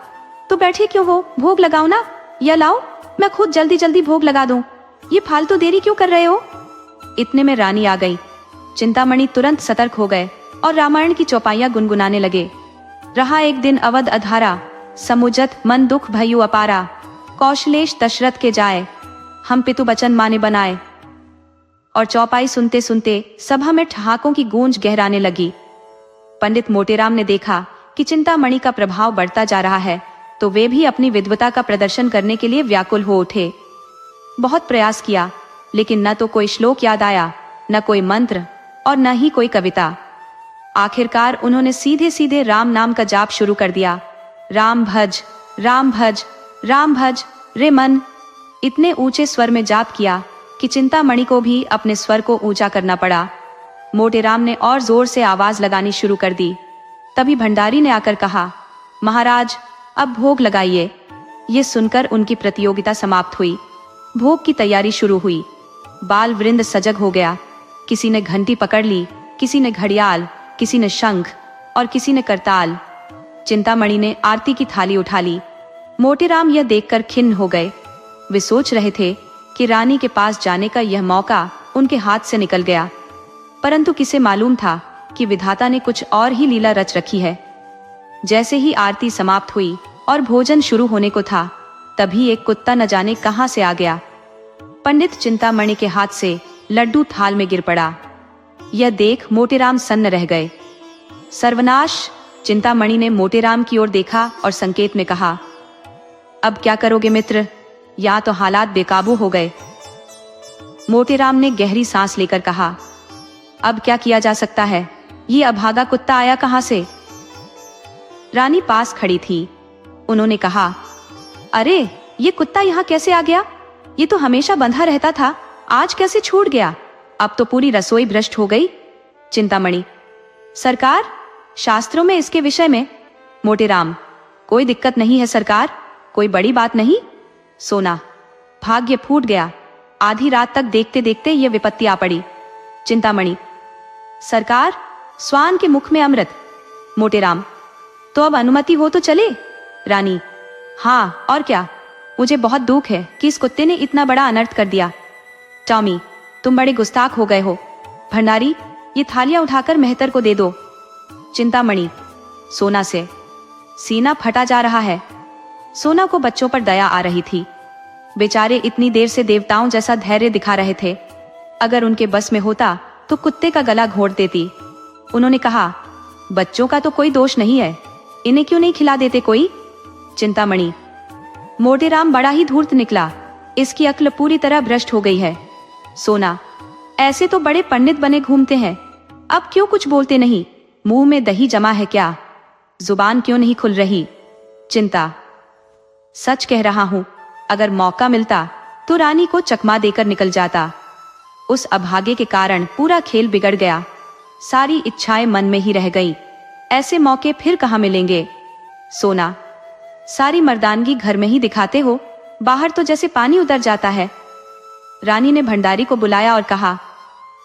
तो बैठे क्यों हो, भोग लगाओ ना, या लाओ मैं खुद जल्दी जल्दी भोग लगा दूं। ये फालतू देरी क्यों कर रहे हो? इतने में रानी आ गई। चिंतामणि तुरंत सतर्क हो गए और रामायण की चौपाइयां गुनगुनाने लगे। रहा एक दिन अवध अधारा, समुजत मन दुख भयु अपारा, कौशलेश दशरथ के जाए, हम पितु बचन माने बनाए। और चौपाई सुनते सुनते सभा में ठहाकों की गूंज गहराने लगी। पंडित मोटेराम ने देखा कि चिंतामणि का प्रभाव बढ़ता जा रहा है, तो वे भी अपनी विद्वता का प्रदर्शन करने के लिए व्याकुल हो उठे। बहुत प्रयास किया, लेकिन न तो कोई श्लोक याद आया, न कोई मंत्र और न ही कोई कविता। आखिरकार उन्होंने सीधे सीधे राम नाम का जाप शुरू कर दिया। राम भज, राम भज, राम भज रे मन। इतने ऊंचे स्वर में जाप किया कि चिंतामणि को भी अपने स्वर को ऊंचा करना पड़ा। मोटेराम ने और जोर से आवाज लगानी शुरू कर दी। तभी भंडारी ने आकर कहा, महाराज अब भोग लगाइए। ये सुनकर उनकी प्रतियोगिता समाप्त हुई। भोग की तैयारी शुरू हुई। बाल वृंद सजग हो गया। किसी ने घंटी पकड़ ली, किसी ने घड़ियाल, किसी ने शंख और किसी ने करताल। चिंतामणि ने आरती की थाली उठा ली। मोटेराम यह देखकर खिन्न हो गए। वे सोच रहे थे कि रानी के पास जाने का यह मौका उनके हाथ से निकल गया, परंतु किसे मालूम था कि विधाता ने कुछ और ही लीला रच रखी है। जैसे ही आरती समाप्त हुई और भोजन शुरू होने को था, तभी एक कुत्ता न जाने कहां से आ गया। पंडित चिंतामणि के हाथ से लड्डू थाल में गिर पड़ा। यह देख मोटेराम सन्न रह गए। सर्वनाश! चिंतामणि ने मोटेराम की ओर देखा और संकेत में कहा, अब क्या करोगे मित्र? या तो हालात बेकाबू हो गए। मोटेराम ने गहरी सांस लेकर कहा, अब क्या किया जा सकता है? ये अभागा कुत्ता आया कहां से? रानी पास खड़ी थी। उन्होंने कहा, अरे ये कुत्ता यहाँ कैसे आ गया? ये तो हमेशा बंधा रहता था, आज कैसे छूट गया? अब तो पूरी रसोई भ्रष्ट हो गई। चिंतामणि, सरकार, शास्त्रों में इसके विषय में। मोटेराम, कोई दिक्कत नहीं है सरकार, कोई बड़ी बात नहीं। सोना, भाग्य फूट गया, आधी रात तक देखते देखते ये विपत्ति आ पड़ी। चिंतामणि, सरकार, स्वान के मुख में अमृत। मोटेराम, तो अब अनुमति हो तो चले। रानी, हाँ और क्या, मुझे बहुत दुख है कि इस कुत्ते ने इतना बड़ा अनर्थ कर दिया। टॉमी, तुम बड़े गुस्ताख हो गए हो। भंडारी, ये थालियां उठाकर मेहतर को दे दो। चिंतामणि, सोना से सीना फटा जा रहा है। सोना को बच्चों पर दया आ रही थी। बेचारे इतनी देर से देवताओं जैसा धैर्य दिखा रहे थे। अगर उनके बस में होता तो कुत्ते का गला घोंट देती। उन्होंने कहा, बच्चों का तो कोई दोष नहीं है, इन्हें क्यों नहीं खिला देते कोई? चिंतामणि, मोटेराम बड़ा ही धूर्त निकला, इसकी अक्ल पूरी तरह भ्रष्ट हो गई है। सोना, ऐसे तो बड़े पंडित बने घूमते हैं, अब क्यों कुछ बोलते नहीं? मुंह में दही जमा है क्या? जुबान क्यों नहीं खुल रही? चिंता, सच कह रहा हूं, अगर मौका मिलता तो रानी को चकमा देकर निकल जाता। उस अभागे के कारण पूरा खेल बिगड़ गया। सारी इच्छाएं मन में ही रह गईं। ऐसे मौके फिर कहां मिलेंगे? सोना, सारी मर्दानगी घर में ही दिखाते हो, बाहर तो जैसे पानी उतर जाता है। रानी ने भंडारी को बुलाया और कहा,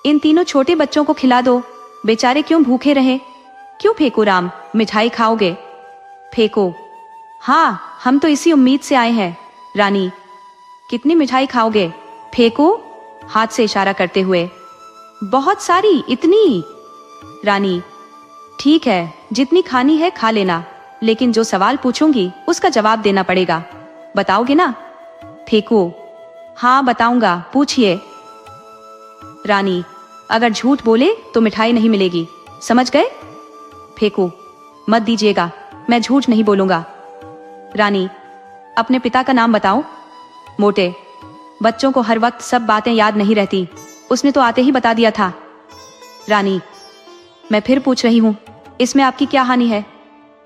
इन तीनों छोटे बच्चों को खिला दो, बेचारे क्यों भूखे रहे? क्यों फेंको राम, मिठाई खाओगे? फेंको। हाँ, हम तो इसी उम्मीद से आए हैं। रानी, कितनी मिठाई खाओगे? फेंको, हाथ से इशारा करते हुए। बहुत सारी, इतनी? रानी, ठीक है, जितनी खानी है खा लेना, लेकिन जो सवाल पूछूंगी उसका जवाब देना पड़ेगा। बताओगे ना? फेंको। हाँ बताऊंगा, पूछिए। रानी, अगर झूठ बोले तो मिठाई नहीं मिलेगी, समझ गए? फेंको। मत दीजिएगा, मैं झूठ नहीं बोलूंगा। रानी, अपने पिता का नाम बताओ। मोटे, बच्चों को हर वक्त सब बातें याद नहीं रहती, उसने तो आते ही बता दिया था। रानी, मैं फिर पूछ रही हूँ, इसमें आपकी क्या हानि है?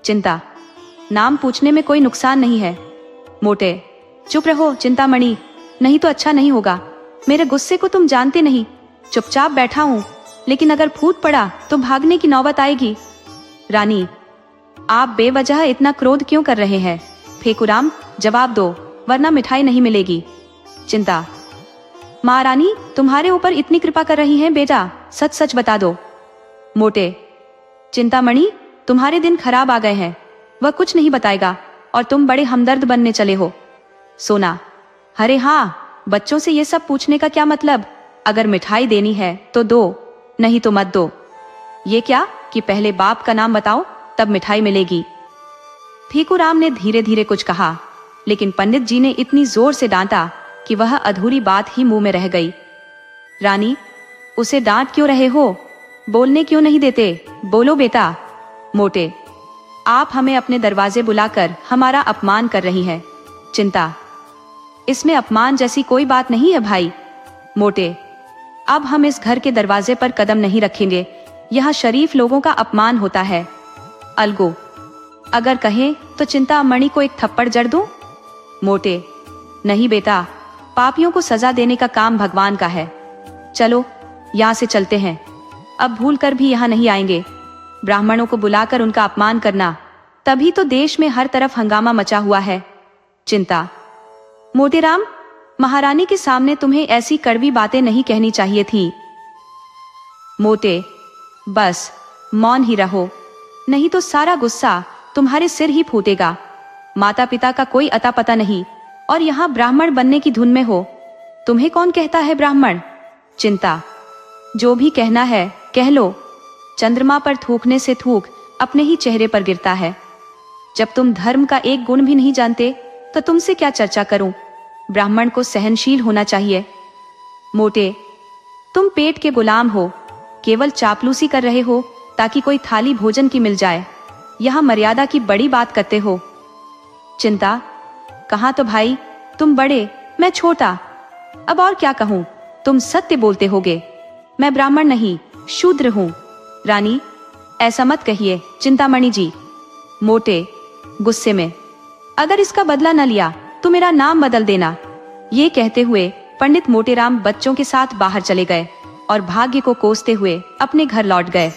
चिंता, नाम पूछने में कोई नुकसान नहीं है। मोटे, चुप रहो चिंतामणि, नहीं तो अच्छा नहीं होगा। मेरे गुस्से को तुम जानते नहीं, चुपचाप बैठा हूँ, लेकिन अगर फूट पड़ा तो भागने की नौबत आएगी। रानी, आप बेवजह इतना क्रोध क्यों कर रहे हैं? फेकुराम, जवाब दो, वरना मिठाई नहीं मिलेगी। चिंता, महारानी तुम्हारे ऊपर इतनी कृपा कर रही हैं बेटा, सच सच बता दो। मोटे, चिंतामणि तुम्हारे दिन खराब आ गए हैं, वह कुछ नहीं बताएगा और तुम बड़े हमदर्द बनने चले हो। सोना, अरे हाँ, बच्चों से ये सब पूछने का क्या मतलब? अगर मिठाई देनी है तो दो, नहीं तो मत दो। ये क्या कि पहले बाप का नाम बताओ तब मिठाई मिलेगी। फेकुराम ने धीरे धीरे कुछ कहा, लेकिन पंडित जी ने इतनी जोर से डांटा कि वह अधूरी बात ही मुंह में रह गई। रानी, उसे डांट क्यों रहे हो? बोलने क्यों नहीं देते? बोलो बेटा। मोटे, आप हमें अपने दरवाजे बुलाकर हमारा अपमान कर रही हैं। चिंता, इसमें अपमान जैसी कोई बात नहीं है भाई। मोटे, अब हम इस घर के दरवाजे पर कदम नहीं रखेंगे, यहाँ शरीफ लोगों का अपमान होता है। अलगू, अगर कहें तो चिंतामणि को एक थप्पड़ जड़ दूं? मोटे, नहीं बेटा, पापियों को सजा देने का काम भगवान का है। चलो यहाँ से चलते हैं, अब भूल कर भी यहाँ नहीं आएंगे। ब्राह्मणों को बुलाकर उनका अपमान करना, तभी तो देश में हर तरफ हंगामा मचा हुआ है। चिंता, मोटेराम, महारानी के सामने तुम्हें ऐसी कड़वी बातें नहीं कहनी चाहिए थी। मोटे, बस मौन ही रहो, नहीं तो सारा गुस्सा तुम्हारे सिर ही फूटेगा। माता पिता का कोई अता पता नहीं और यहाँ ब्राह्मण बनने की धुन में हो। तुम्हें कौन कहता है ब्राह्मण? चिंता, जो भी कहना है कह लो। चंद्रमा पर थूकने से थूक अपने ही चेहरे पर गिरता है। जब तुम धर्म का एक गुण भी नहीं जानते तो तुमसे क्या चर्चा करूं? ब्राह्मण को सहनशील होना चाहिए। मोटे, तुम पेट के गुलाम हो, केवल चापलूसी कर रहे हो ताकि कोई थाली भोजन की मिल जाए। यहाँ मर्यादा की बड़ी बात करते हो। चिंता, कहाँ तो भाई, तुम बड़े मैं छोटा, अब और क्या कहूँ? तुम सत्य बोलते होगे। मैं ब्राह्मण नहीं, शूद्र हूँ। रानी, ऐसा मत कहिए चिंतामणि जी। मोटे, गुस्से में, अगर इसका बदला न लिया तो मेरा नाम बदल देना। ये कहते हुए पंडित मोटेराम बच्चों के साथ बाहर चले गए और भाग्य को कोसते हुए अपने घर लौट गए।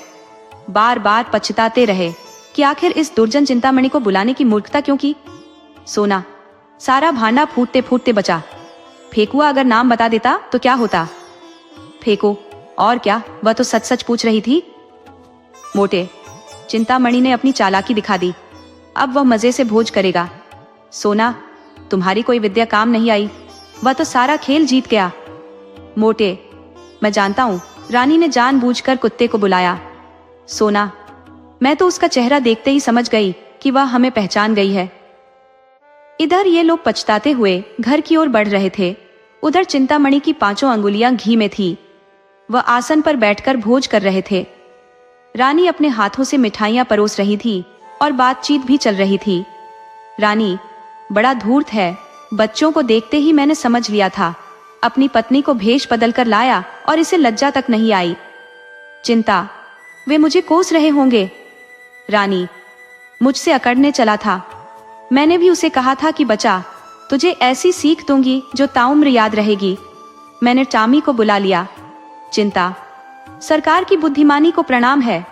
बार बार पछताते रहे कि आखिर इस दुर्जन चिंतामणि को बुलाने की मूर्खता क्यों की। सोना, सारा भांडा फूटते फूटते बचा। फेकुआ अगर नाम बता देता तो क्या होता? फेंको, और क्या, वह तो सच सच पूछ रही थी। मोटे, चिंतामणि ने अपनी चालाकी दिखा दी, अब वह मजे से भोज करेगा। सोना, तुम्हारी कोई विद्या काम नहीं आई, वह तो सारा खेल जीत गया। मोटे, मैं जानता हूँ, रानी ने जानबूझकर कुत्ते को बुलाया। सोना, मैं तो उसका चेहरा देखते ही समझ गई कि वह हमें पहचान गई है। इधर ये लोग पछताते हुए घर की ओर बढ़ रहे थे, उधर चिंतामणि की 5 अंगुलियां घी में थी। वह आसन पर बैठकर भोज कर रहे थे। रानी अपने हाथों से मिठाइयां परोस रही थी और बातचीत भी चल रही थी। रानी, बड़ा धूर्त है, बच्चों को देखते ही मैंने समझ लिया था। अपनी पत्नी को भेष बदल कर लाया और इसे लज्जा तक नहीं आई। चिंता, वे मुझे कोस रहे होंगे। रानी, मुझसे अकड़ने चला था, मैंने भी उसे कहा था कि बचा, तुझे ऐसी सीख दूंगी जो ताउम्र याद रहेगी। मैंने टामी को बुला लिया। चिंता, सरकार की बुद्धिमानी को प्रणाम है।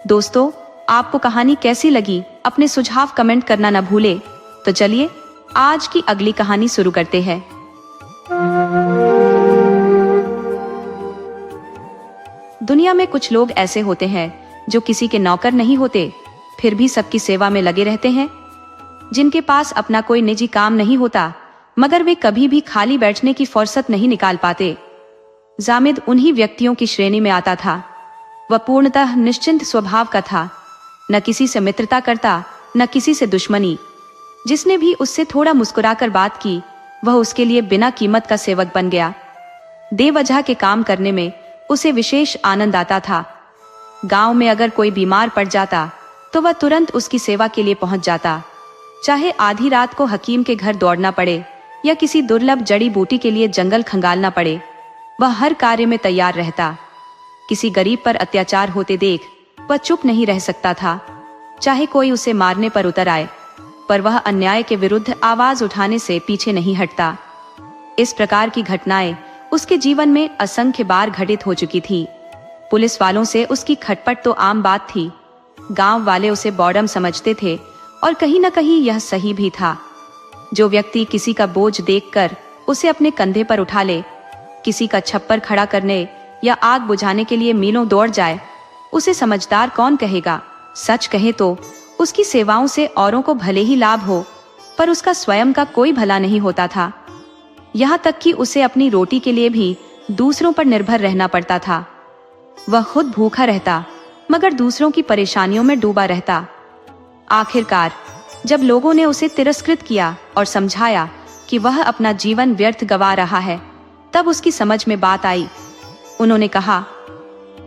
दोस्तों, आपको कहानी कैसी लगी अपने सुझाव कमेंट करना न भूले। तो चलिए आज की अगली कहानी शुरू करते हैं। दुनिया में कुछ लोग ऐसे होते हैं जो किसी के नौकर नहीं होते, फिर भी सबकी सेवा में लगे रहते हैं, जिनके पास अपना कोई निजी काम नहीं होता, मगर वे कभी भी खाली बैठने की फुर्सत नहीं निकाल पाते। जामिद उन्हीं व्यक्तियों की श्रेणी में आता था। वह पूर्णतः निश्चिंत स्वभाव का था, न किसी से मित्रता करता न किसी से दुश्मनी। जिसने भी उससे थोड़ा मुस्कुराकर बात की, वह उसके लिए बिना कीमत का सेवक बन गया। बेवजह के काम करने में उसे विशेष आनंद आता था। गांव में अगर कोई बीमार पड़ जाता तो वह तुरंत उसकी सेवा के लिए पहुंच जाता, चाहे आधी रात को हकीम के घर दौड़ना पड़े या किसी दुर्लभ जड़ी बूटी के लिए जंगल खंगालना पड़े, वह हर कार्य में तैयार रहता। किसी गरीब पर अत्याचार होते देख वह चुप नहीं रह सकता था, चाहे कोई उसे मारने पर उतर आए, पर वह अन्याय के विरुद्ध आवाज उठाने से पीछे नहीं हटता। इस प्रकार की घटनाएं उसके जीवन में असंख्य बार घटित हो चुकी थी। पुलिस वालों से उसकी खटपट तो आम बात थी। गांव वाले उसे बॉडम समझते थे और कहीं न कहीं यह सही भी था। जो व्यक्ति किसी का बोझ देखकर उसे अपने कंधे पर उठा ले, किसी का छप्पर खड़ा करने या आग बुझाने के लिए मीलों दौड़ जाए, उसे समझदार कौन कहेगा। सच कहे तो उसकी सेवाओं से औरों को भले ही लाभ हो, पर उसका स्वयं का कोई भला नहीं होता था। यहाँ तक कि उसे अपनी रोटी के लिए भी दूसरों पर निर्भर रहना पड़ता था। वह खुद भूखा रहता मगर दूसरों की परेशानियों में डूबा रहता। आखिरकार जब लोगों ने उसे तिरस्कृत किया और समझाया कि वह अपना जीवन व्यर्थ गवा रहा है, तब उसकी समझ में बात आई। उन्होंने कहा,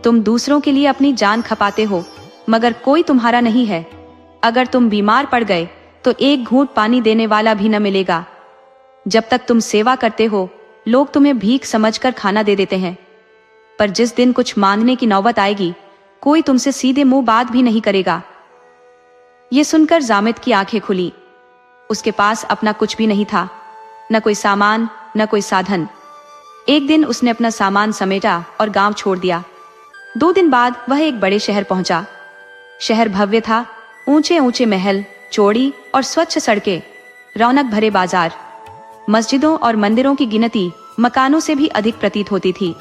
तुम दूसरों के लिए अपनी जान खपाते हो, मगर कोई तुम्हारा नहीं है। अगर तुम बीमार पड़ गए तो एक घूंट पानी देने वाला भी न मिलेगा। जब तक तुम सेवा करते हो, लोग तुम्हें भीख समझकर खाना दे देते हैं, पर जिस दिन कुछ मांगने की नौबत आएगी, कोई तुमसे सीधे मुंह बात भी नहीं करेगा। ये सुनकर जामिद की आंखें खुली। उसके पास अपना कुछ भी नहीं था, न कोई सामान, न कोई साधन। एक दिन उसने अपना सामान समेटा और गांव छोड़ दिया। 2 दिन बाद वह एक बड़े शहर पहुंचा। शहर भव्य था, ऊंचे ऊंचे महल, चौड़ी और स्वच्छ सड़कें, रौनक भरे बाजार, मस्जिदों और मंदिरों की गिनती मकानों से भी अधिक प्रतीत होती थी।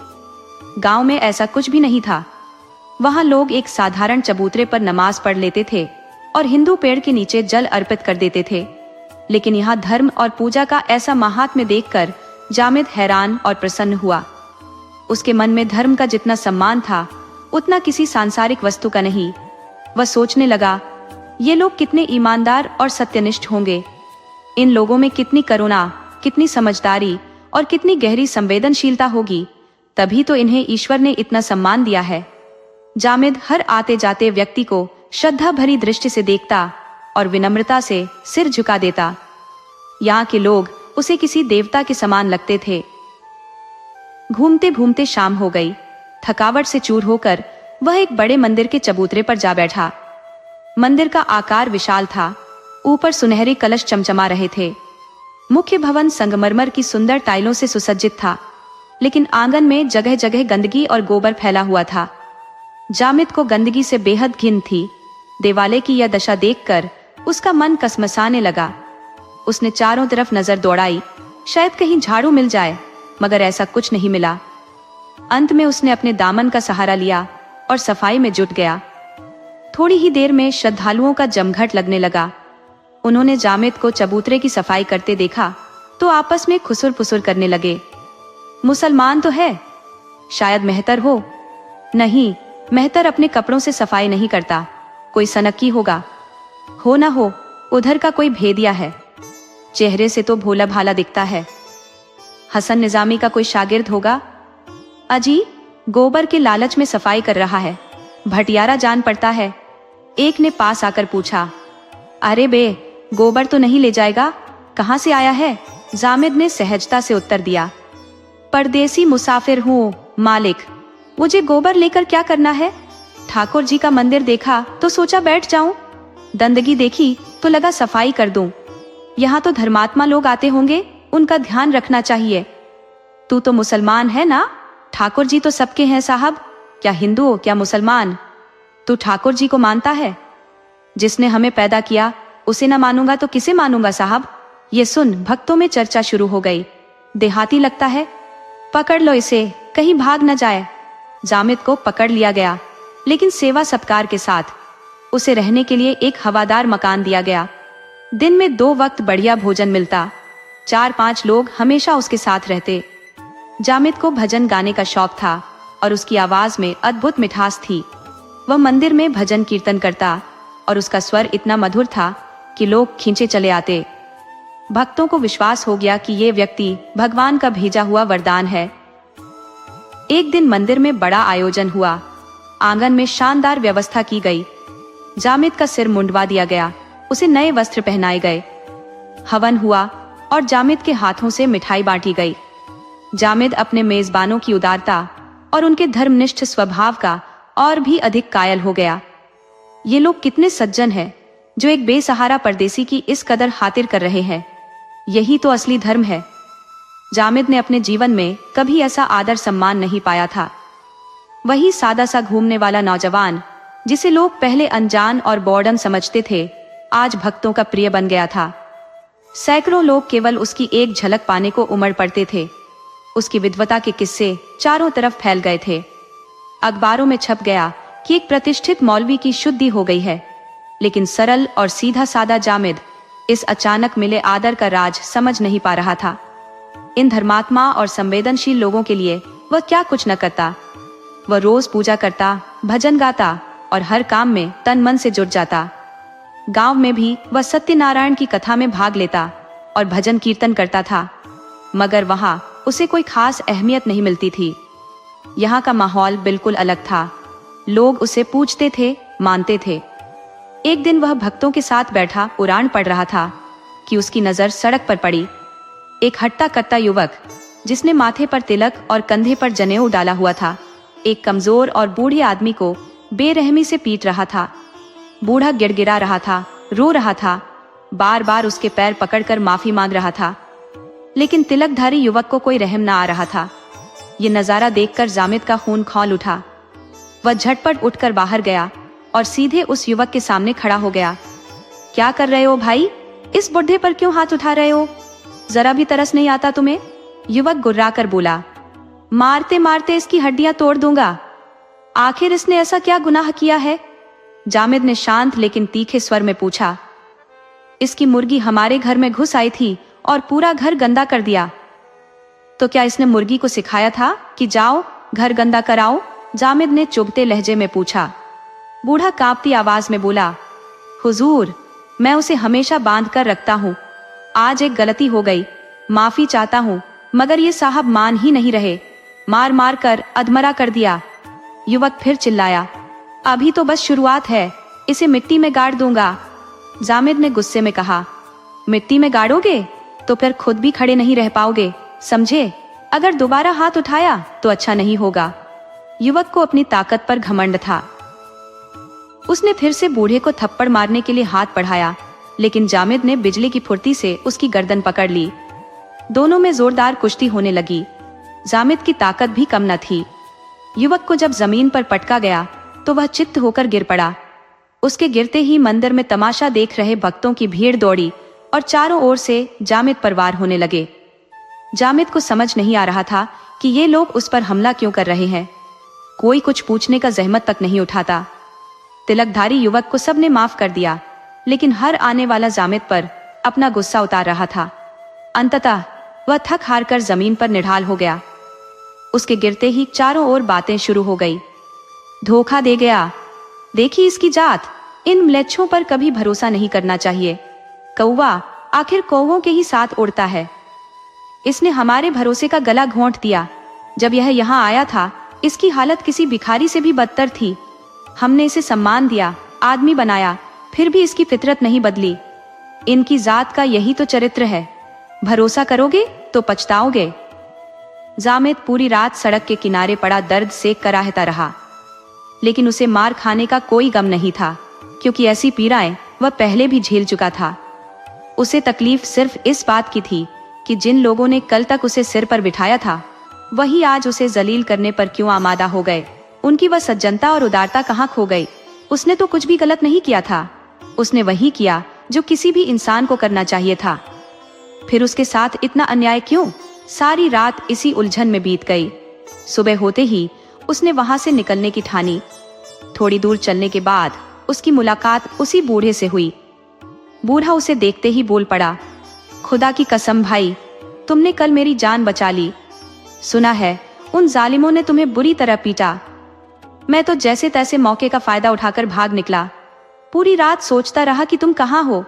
गांव में ऐसा कुछ भी नहीं था। वहां लोग एक साधारण चबूतरे पर नमाज पढ़ लेते थे और हिंदू पेड़ के नीचे जल अर्पित कर देते थे। लेकिन यहाँ धर्म और पूजा का ऐसा महात्म्य देखकर जामिद हैरान और प्रसन्न हुआ। उसके मन में धर्म का जितना सम्मान था, उतना किसी सांसारिक वस्तु का नहीं। वह सोचने लगा, ये लोग कितने ईमानदार और सत्यनिष्ठ होंगे। इन लोगों में कितनी करुणा, कितनी समझदारी और कितनी गहरी संवेदनशीलता होगी, तभी तो इन्हें ईश्वर ने इतना सम्मान दिया है। जामिद हर आते जाते व्यक्ति को श्रद्धा भरी दृष्टि से देखता और विनम्रता से सिर झुका देता। यहाँ के लोग उसे किसी देवता के समान लगते थे। घूमते घूमते शाम हो गई। थकावट से चूर होकर वह एक बड़े मंदिर के चबूतरे पर जा बैठा। मंदिर का आकार विशाल था, ऊपर सुनहरे कलश चमचमा रहे थे। मुख्य भवन संगमरमर की सुंदर टाइलों से सुसज्जित था, लेकिन आंगन में जगह जगह गंदगी और गोबर फैला हुआ था। जामिद को गंदगी से बेहद घिन थी। देवालय की यह दशा देखकर उसका मन कसमसाने लगा। उसने चारों तरफ नजर दौड़ाई, शायद कहीं झाड़ू मिल जाए, मगर ऐसा कुछ नहीं मिला। अंत में उसने अपने दामन का सहारा लिया और सफाई में जुट गया। थोड़ी ही देर में श्रद्धालुओं का जमघट लगने लगा। उन्होंने जामिद को चबूतरे की सफाई करते देखा तो आपस में खुसुर फुसुर करने लगे। मुसलमान तो है, शायद मेहतर हो। नहीं, मेहतर अपने कपड़ों से सफाई नहीं करता, कोई सनकी होगा। हो ना हो, उधर का कोई भेदिया है, चेहरे से तो भोला भाला दिखता है। हसन निजामी का कोई शागिर्द होगा। अजी, गोबर के लालच में सफाई कर रहा है, भटियारा जान पड़ता है। एक ने पास आकर पूछा, अरे बे, गोबर तो नहीं ले जाएगा? कहाँ से आया है? जामिद ने सहजता से उत्तर दिया, परदेसी मुसाफिर हूँ मालिक, मुझे गोबर लेकर क्या करना है? ठाकुर जी का मंदिर देखा तो सोचा बैठ जाऊं, दंदगी देखी तो लगा सफाई कर दूं। यहाँ तो धर्मात्मा लोग आते होंगे, उनका ध्यान रखना चाहिए। तू तो मुसलमान है ना? ठाकुर जी तो सबके हैं साहब, क्या हिंदू हो क्या मुसलमान। तू ठाकुर जी को मानता है? जिसने हमें पैदा किया उसे न मानूंगा तो किसे मानूंगा साहब। ये सुन भक्तों में चर्चा शुरू हो गई। देहाती लगता है, पकड़ लो इसे, कहीं भाग न जाए। जामिद को पकड़ लिया गया, लेकिन सेवा सत्कार के साथ उसे रहने के लिए एक हवादार मकान दिया गया। दिन में 2 वक्त बढ़िया भोजन मिलता। 4-5 लोग हमेशा उसके साथ रहते। जामिद को भजन गाने का शौक था और उसकी आवाज में अद्भुत मिठास थी। वह मंदिर में भजन कीर्तन करता और उसका स्वर इतना मधुर था कि लोग खींचे चले आते। भक्तों को विश्वास हो गया कि ये व्यक्ति भगवान का भेजा हुआ वरदान है। एक दिन मंदिर में बड़ा आयोजन हुआ। आंगन में शानदार व्यवस्था की गई। जामिद का सिर मुंडवा दिया गया, उसे नए वस्त्र पहनाए गए। हवन हुआ, और जामिद के हाथों से मिठाई बांटी गई। जामिद अपने मेजबानों की उदारता और उनके धर्मनिष्ठ स्वभाव का और भी अधिक कायल हो गया। ये लोग कितने सज्जन हैं, जो एक बेसहारा परदेसी की इस कदर खातिर कर रहे हैं। यही तो असली धर्म है। जामिद ने अपने जीवन में कभी ऐसा आदर सम्मान नहीं पाया था। वही सादा सा घूमने वाला नौजवान, जिसे लोग पहले अनजान और बॉर्डन समझते थे, आज भक्तों का प्रिय बन गया था। सैकड़ों लोग केवल उसकी एक झलक पाने को उमड़ पड़ते थे। उसकी विद्वता के किस्से चारों तरफ फैल गए थे। अखबारों में छप गया कि एक प्रतिष्ठित मौलवी की शुद्धि हो गई है। लेकिन सरल और सीधा सादा जामिद इस अचानक मिले आदर का राज समझ नहीं पा रहा था। इन धर्मात्मा और संवेदनशील लोगों के लिए वह क्या कुछ न करता। वह रोज पूजा करता, भजन गाता और हर काम में तन मन से जुट जाता। गांव में भी वह सत्यनारायण की कथा में भाग लेता और भजन कीर्तन करता था, मगर वहां उसे कोई खास अहमियत नहीं मिलती थी। यहाँ का माहौल बिल्कुल अलग था। लोग उसे पूछते थे, मानते थे। एक दिन वह भक्तों के साथ बैठा कुरान पढ़ रहा था कि उसकी नजर सड़क पर पड़ी। एक हट्टा कट्टा युवक, जिसने माथे पर तिलक और कंधे पर जनेऊ डाला हुआ था, एक कमजोर और बूढ़े आदमी को बेरहमी से पीट रहा था। बूढ़ा गिड़गिड़ा रहा था, रो रहा था, बार बार उसके पैर पकड़कर माफी मांग रहा था, लेकिन तिलकधारी युवक को कोई रहम न आ रहा था। ये नजारा देखकर जामिद का खून खौल उठा। वह झटपट उठकर बाहर गया और सीधे उस युवक के सामने खड़ा हो गया। क्या कर रहे हो भाई? इस बुढ़े पर क्यों हाथ उठा रहे हो? जरा भी तरस नहीं आता तुम्हें? युवक गुर्रा कर बोला। मारते मारते इसकी हड्डियां तोड़ दूंगा। आखिर इसने ऐसा क्या गुनाह किया है? जामिद ने शांत लेकिन तीखे स्वर में पूछा। इसकी मुर्गी हमारे घर में घुस आई थी और पूरा घर गंदा कर दिया। तो क्या इसने मुर्गी को सिखाया था कि जाओ घर गंदा कराओ? जामिद ने चुभते लहजे में पूछा। बूढ़ा कांपती आवाज में बोला, हुजूर, मैं उसे हमेशा बांध कर रखता हूँ। आज एक गलती हो गई, माफी चाहता हूँ, मगर ये साहब मान ही नहीं रहे। मार मार कर अधमरा कर दिया। युवक फिर चिल्लाया, अभी तो बस शुरुआत है, इसे मिट्टी में गाड़ दूंगा। जामिद ने गुस्से में कहा, मिट्टी में गाड़ोगे तो फिर खुद भी खड़े नहीं रह पाओगे, समझे? अगर दोबारा हाथ उठाया तो अच्छा नहीं होगा। युवक को अपनी ताकत पर घमंड था। उसने फिर से बूढ़े को थप्पड़ मारने के लिए हाथ बढ़ाया, लेकिन जामिद ने बिजली की फुर्ती से उसकी गर्दन पकड़ ली। दोनों में जोरदार कुश्ती होने लगी। जामिद की ताकत भी कम न थी। युवक को जब जमीन पर पटका गया तो वह चित्त होकर गिर पड़ा। उसके गिरते ही मंदिर में तमाशा देख रहे भक्तों की भीड़ दौड़ी और चारों ओर से जामिद पर वार होने लगे। जामिद को समझ नहीं आ रहा था कि ये लोग उस पर हमला क्यों कर रहे हैं। कोई कुछ पूछने का जहमत तक नहीं उठाता। तिलकधारी युवक को सबने माफ कर दिया, लेकिन हर आने वाला जामिद पर अपना गुस्सा उतार रहा था। अंततः वह थक हार कर जमीन पर निढाल हो गया। उसके गिरते ही चारों ओर बातें शुरू हो गई। धोखा दे गया, देखी इसकी जात, इन म्लेच्छों पर कभी भरोसा नहीं करना चाहिए। कौवा आखिर कौवों के ही साथ उड़ता है। इसने हमारे भरोसे का गला घोंट दिया। जब यह यहाँ आया था, इसकी हालत किसी भिखारी से भी बदतर थी। हमने इसे सम्मान दिया, आदमी बनाया, फिर भी इसकी फितरत नहीं बदली। इनकी जात का यही तो चरित्र है। भरोसा करोगे तो पछताओगे। जामिद पूरी रात सड़क के किनारे पड़ा दर्द से कराहता रहा, लेकिन उसे मार खाने का कोई गम नहीं था, क्योंकि ऐसी पीड़ाएं वह पहले भी झेल चुका था। उसे तकलीफ सिर्फ इस बात की थी कि जिन लोगों ने कल तक उसे सिर पर बिठाया था, वही आज उसे जलील करने पर क्यों आमादा हो गए। उनकी वह सज्जनता और उदारता कहाँ खो गई। उसने तो कुछ भी गलत नहीं किया था। उसने वही किया जो किसी भी इंसान को करना चाहिए था। फिर उसके साथ इतना अन्याय क्यों? सारी रात इसी उलझन में बीत गई। सुबह होते ही उसने वहां से निकलने की ठानी। थोड़ी दूर चलने के बाद उसकी मुलाकात उसी बूढ़े से हुई। बूढ़ा उसे देखते ही बोल पड़ा, खुदा की कसम भाई, तुमने कल मेरी जान बचा ली। सुना है उन जालिमों ने तुम्हें बुरी तरह पीटा। मैं तो जैसे तैसे मौके का फायदा उठाकर भाग निकला। पूरी रात सोचता रहा कि तुम कहाँ हो।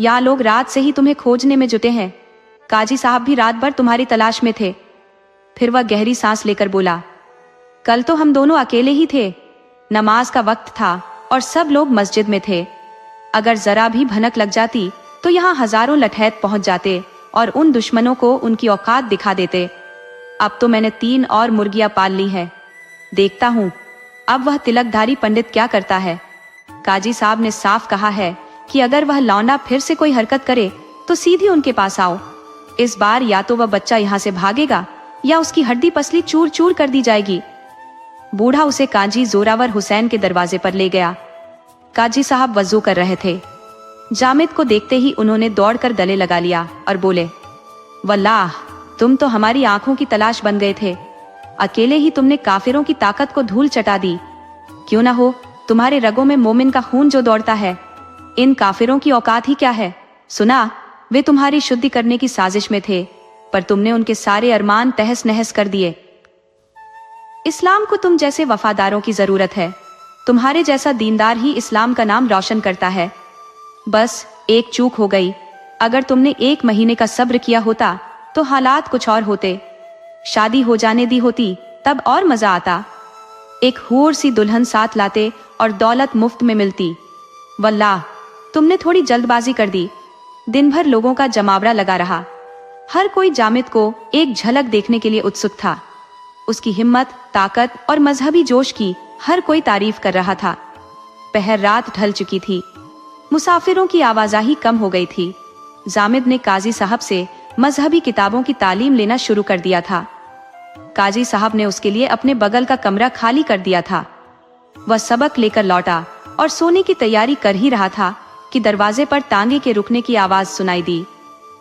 यहाँ लोग रात से ही तुम्हें खोजने में जुटे हैं। काजी साहब भी रात भर तुम्हारी तलाश में थे। फिर वह गहरी सांस लेकर बोला, कल तो हम दोनों अकेले ही थे। नमाज का वक्त था और सब लोग मस्जिद में थे। अगर जरा भी भनक लग जाती तो यहाँ हजारों लठैत पहुंच जाते और उन दुश्मनों को उनकी औकात दिखा देते। अब तो मैंने 3 और मुर्गियां पाल ली है, देखता हूँ अब वह तिलकधारी पंडित क्या करता है। काजी साहब ने साफ कहा है कि अगर वह लौंडा फिर से कोई हरकत करे तो सीधी उनके पास आओ। इस बार या तो वह बच्चा यहाँ से भागेगा या उसकी हड्डी पसली चूर चूर कर दी जाएगी। बूढ़ा उसे काजी जोरावर हुसैन के दरवाजे पर ले गया। काजी साहब वजू कर रहे थे। जामिद को देखते ही उन्होंने दौड़कर गले लगा लिया और बोले, वल्लाह तुम तो हमारी आंखों की तलाश बन गए थे। अकेले ही तुमने काफिरों की ताकत को धूल चटा दी। क्यों ना हो तुम्हारे रगों में मोमिन का खून जो दौड़ता है। इन काफिरों की औकात ही क्या है। सुना वे तुम्हारी शुद्धि करने की साजिश में थे, पर तुमने उनके सारे अरमान तहस नहस कर दिए। इस्लाम को तुम जैसे वफादारों की जरूरत है। तुम्हारे जैसा दीनदार ही इस्लाम का नाम रोशन करता है। बस एक चूक हो गई। अगर तुमने 1 महीने का सब्र किया होता तो हालात कुछ और होते। शादी हो जाने दी होती तब और मजा आता। एक हूर सी दुल्हन साथ लाते और दौलत मुफ्त में मिलती। वल्लाह तुमने थोड़ी जल्दबाजी कर दी। दिन भर लोगों का जमावड़ा लगा रहा। हर कोई जामिद को एक झलक देखने के लिए उत्सुक था। उसकी हिम्मत, ताकत और मजहबी जोश की हर कोई तारीफ कर रहा था। पहर रात ढल चुकी थी। मुसाफिरों की आवाजाही कम हो गई थी। जामिद ने काजी साहब से मजहबी किताबों की तालीम लेना शुरू कर दिया था। काजी साहब ने उसके लिए अपने बगल का कमरा खाली कर दिया था। वह सबक लेकर लौटा और सोने की तैयारी कर ही रहा था कि दरवाजे पर तांगे के रुकने की आवाज सुनाई दी।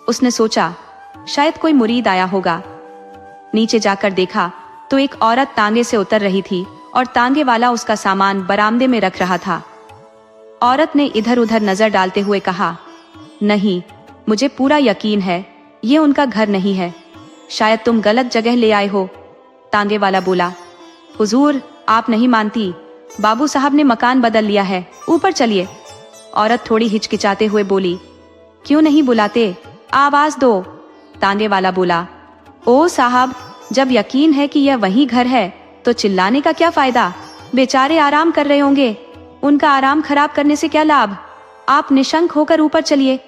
उसने सोचा शायद कोई मुरीद आया होगा। नीचे जाकर देखा तो एक औरत तांगे से उतर रही थी और तांगे वाला उसका सामान बरामदे में रख रहा था। औरत ने इधर उधर नजर डालते हुए कहा, नहीं, मुझे पूरा यकीन है ये उनका घर नहीं है। शायद तुम गलत जगह ले आए हो। तांगे वाला बोला, हुजूर आप नहीं मानती, बाबू साहब ने मकान बदल लिया है, ऊपर चलिए। औरत थोड़ी हिचकिचाते हुए बोली, क्यों नहीं बुलाते, आवाज दो। तांगे वाला बोला, ओ साहब, जब यकीन है कि यह वही घर है तो चिल्लाने का क्या फायदा। बेचारे आराम कर रहे होंगे, उनका आराम खराब करने से क्या लाभ। आप निशंक होकर ऊपर चलिए।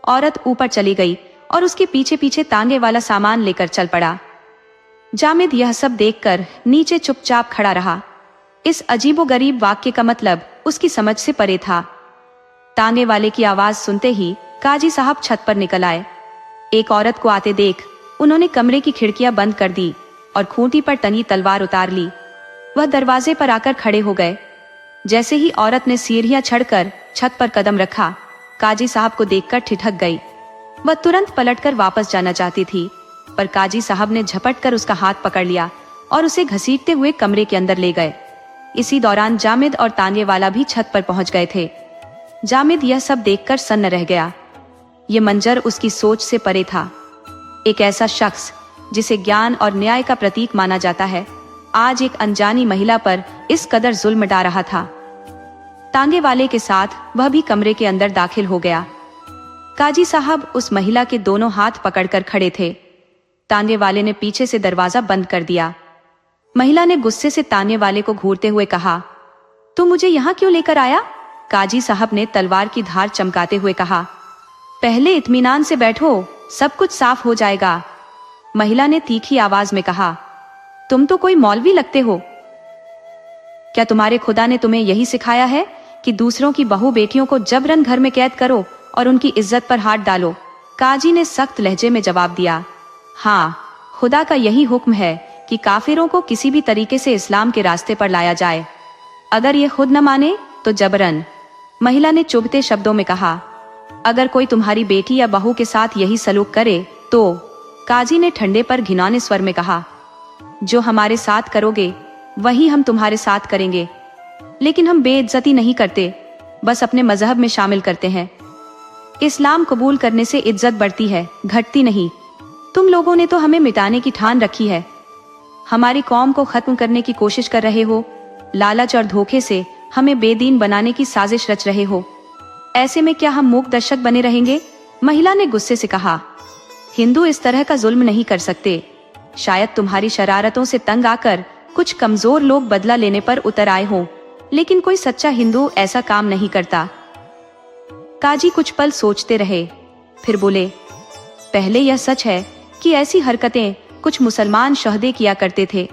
औरत ऊपर चली गई और उसके पीछे पीछे तांगे वाला सामान लेकर चल पड़ा। जामिद यह सब देखकर नीचे चुपचाप खड़ा रहा। इस अजीबोगरीब वाक्य का मतलब उसकी समझ से परे था। तांगे वाले की आवाज सुनते ही काजी साहब छत पर निकल आए। एक औरत को आते देख उन्होंने कमरे की खिड़कियां बंद कर दी और खूंटी पर टंगी तलवार उतार ली। वह दरवाजे पर आकर खड़े हो गए। जैसे ही औरत ने सीढ़ियां चढ़कर छत पर कदम रखा, काजी साहब को देखकर ठिठक गई। वह तुरंत पलटकर वापस जाना चाहती थी, पर काजी साहब ने झपटकर उसका हाथ पकड़ लिया और उसे घसीटते हुए कमरे के अंदर ले गए। इसी दौरान जामिद और तांगे वाला भी छत पर पहुंच गए थे। जामिद यह सब देखकर सन्न रह गया। ये मंजर उसकी सोच से परे था। एक ऐसा शख्स जिसे ज्ञान और न्याय का प्रतीक माना जाता है, आज एक अनजानी महिला पर इस कदर जुल्म डा रहा था। तांगे वाले के साथ वह भी कमरे के अंदर दाखिल हो गया। काजी साहब उस महिला के दोनों हाथ पकड़कर खड़े थे। तांगे वाले ने पीछे से दरवाजा बंद कर दिया। महिला ने गुस्से से तांगे वाले को घूरते हुए कहा, तू मुझे यहाँ क्यों लेकर आया। काजी साहब ने तलवार की धार चमकाते हुए कहा, पहले इत्मीनान से बैठो, सब कुछ साफ हो जाएगा। महिला ने तीखी आवाज में कहा, तुम तो कोई मौलवी लगते हो। क्या तुम्हारे खुदा ने तुम्हें यही सिखाया है कि दूसरों की बहू बेटियों को जबरन घर में कैद करो और उनकी इज्जत पर हाथ डालो। काजी ने सख्त लहजे में जवाब दिया, हाँ, खुदा का यही हुक्म है कि काफिरों को किसी भी तरीके से इस्लाम के रास्ते पर लाया जाए, अगर ये खुद न माने तो जबरन। महिला ने चुभते शब्दों में कहा, अगर कोई तुम्हारी बेटी या बहू के साथ यही सलूक करे तो। काजी ने ठंडे पर घिनौने स्वर में कहा, जो हमारे साथ करोगे वही हम तुम्हारे साथ करेंगे, लेकिन हम बेइज्जती नहीं करते, बस अपने मजहब में शामिल करते हैं। इस्लाम कबूल करने से इज्जत बढ़ती है, घटती नहीं। तुम लोगों ने तो हमें मिटाने की ठान रखी है, हमारी कौम को खत्म करने की कोशिश कर रहे हो, लालच और धोखे से हमें बेदीन बनाने की साजिश रच रहे हो। ऐसे में क्या हम मूक दर्शक बने रहेंगे। महिला ने गुस्से से कहा, हिंदू इस तरह का जुल्म नहीं कर सकते। शायद तुम्हारी शरारतों से तंग आकर कुछ कमजोर लोग बदला लेने पर उतर आए हों, लेकिन कोई सच्चा हिंदू ऐसा काम नहीं करता। काजी कुछ पल सोचते रहे, फिर बोले, पहले यह सच है कि ऐसी हरकतें कुछ मुसलमान शहदे किया करते थे।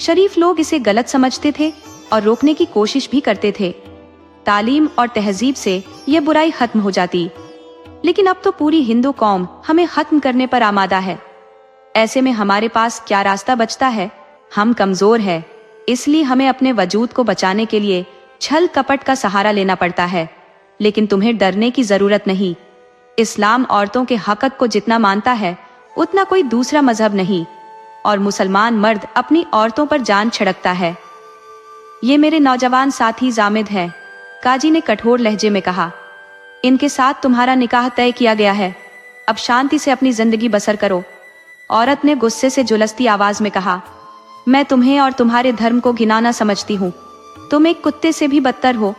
शरीफ लोग इसे गलत समझते थे और रोकने की कोशिश भी करते थे। तालीम और तहजीब से यह बुराई खत्म हो जाती, लेकिन अब तो पूरी हिंदू कौम हमें खत्म करने पर आमादा है। ऐसे में हमारे पास क्या रास्ता बचता है? हम कमजोर हैं, इसलिए हमें अपने वजूद को बचाने के लिए छल कपट का सहारा लेना पड़ता है। लेकिन तुम्हें डरने की जरूरत नहीं। इस्लाम औरतों के हक को जितना मानता है उतना कोई दूसरा मजहब नहीं, और मुसलमान मर्द अपनी औरतों पर जान छिड़कता है। ये मेरे नौजवान साथी जामिद हैं, काजी ने कठोर लहजे में कहा। इनके साथ तुम्हारा निकाह तय किया गया है, अब शांति से अपनी जिंदगी बसर करो। औरत ने गुस्से से झुलसती आवाज में कहा, मैं तुम्हें और तुम्हारे धर्म को घिनौना समझती हूँ। तुम एक कुत्ते से भी बदतर हो।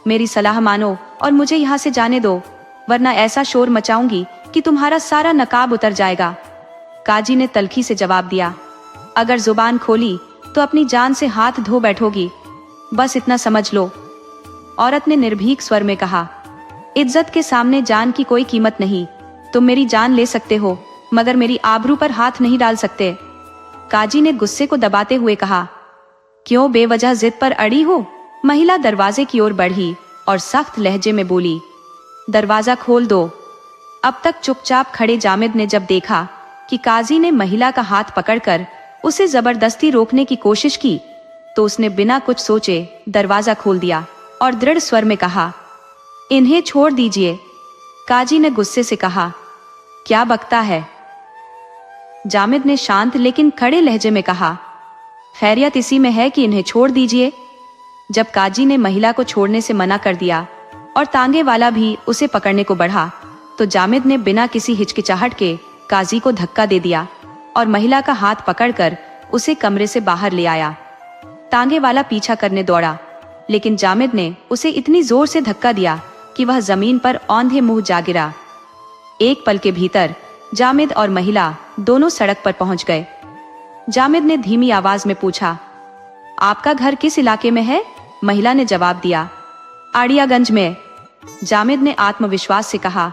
मेरी सलाह मानो और मुझे यहाँ से जाने दो, वरना ऐसा शोर मचाऊंगी कि तुम्हारा सारा नकाब उतर जाएगा। काजी ने तल्खी से जवाब दिया, अगर जुबान खोली तो अपनी जान से हाथ धो बैठोगी, बस इतना समझ लो। औरत ने निर्भीक स्वर में कहा, इज्जत के सामने जान की कोई कीमत नहीं। तुम मेरी जान ले सकते हो, मगर मेरी आबरू पर हाथ नहीं डाल सकते। काजी ने गुस्से को दबाते हुए कहा, क्यों बेवजह जिद पर अड़ी हो? महिला दरवाजे की ओर बढ़ी और सख्त लहजे में बोली, दरवाजा खोल दो। अब तक चुपचाप खड़े जामिद ने जब देखा कि काजी ने महिला का हाथ पकड़कर उसे जबरदस्ती रोकने की कोशिश की, तो उसने बिना कुछ सोचे दरवाजा खोल दिया और दृढ़ स्वर में कहा, इन्हें छोड़ दीजिए। काजी ने गुस्से से कहा, क्या बकता है? जामिद ने शांत लेकिन खड़े लहजे में कहा, खैरियत इसी में है कि इन्हें छोड़ दीजिए। जब काजी ने महिला को छोड़ने से मना कर दिया और तांगे वाला भी उसे पकड़ने को बढ़ा, तो जामिद ने बिना किसी हिचकिचाहट के काजी को धक्का दे दिया और महिला का हाथ पकड़कर उसे कमरे से बाहर ले आया। तांगे वाला पीछा करने दौड़ा, लेकिन जामिद ने उसे इतनी जोर से धक्का दिया कि वह जमीन पर औंधे मुंह जा गिरा। एक पल के भीतर जामिद और महिला दोनों सड़क पर पहुंच गए। जामिद ने धीमी आवाज में पूछा, आपका घर किस इलाके में है? महिला ने जवाब दिया, आड़ियागंज में। जामिद ने आत्मविश्वास से कहा,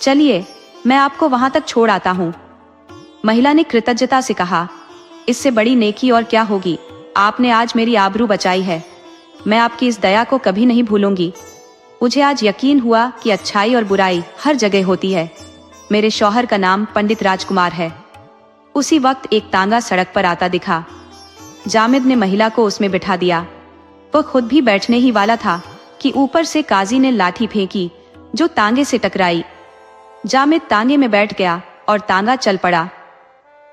चलिए मैं आपको वहां तक छोड़ आता हूं। महिला ने कृतज्ञता से कहा, इससे बड़ी नेकी और क्या होगी? आपने आज मेरी आबरू बचाई है। मैं आपकी इस दया को कभी नहीं भूलूंगी। मुझे आज यकीन हुआ कि अच्छाई और बुराई हर जगह होती है। मेरे शौहर का नाम पंडित राजकुमार है। उसी वक्त एक तांगा सड़क पर आता दिखा। जामिद ने महिला को उसमें बिठा दिया। वह खुद भी बैठने ही वाला था कि ऊपर से काजी ने लाठी फेंकी जो तांगे से टकराई। जामिद तांगे में बैठ गया और तांगा चल पड़ा।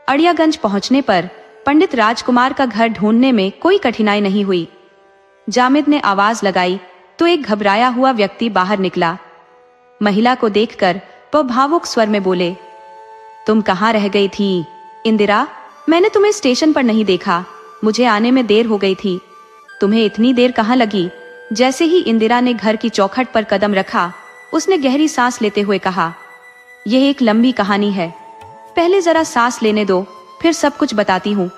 अड़ियागंज पहुंचने पर पंडित राजकुमार का घर ढूंढने में कोई कठिनाई नहीं हुई। जामिद ने आवाज लगाई तो एक घबराया हुआ व्यक्ति बाहर निकला। महिला को देखकर वह भावुक स्वर में बोले, तुम कहाँ रह गई थी इंदिरा? मैंने तुम्हें स्टेशन पर नहीं देखा। मुझे आने में देर हो गई थी। तुम्हें इतनी देर कहाँ लगी? जैसे ही इंदिरा ने घर की चौखट पर कदम रखा, उसने गहरी सांस लेते हुए कहा, यह एक लंबी कहानी है। पहले जरा सांस लेने दो, फिर सब कुछ बताती हूँ।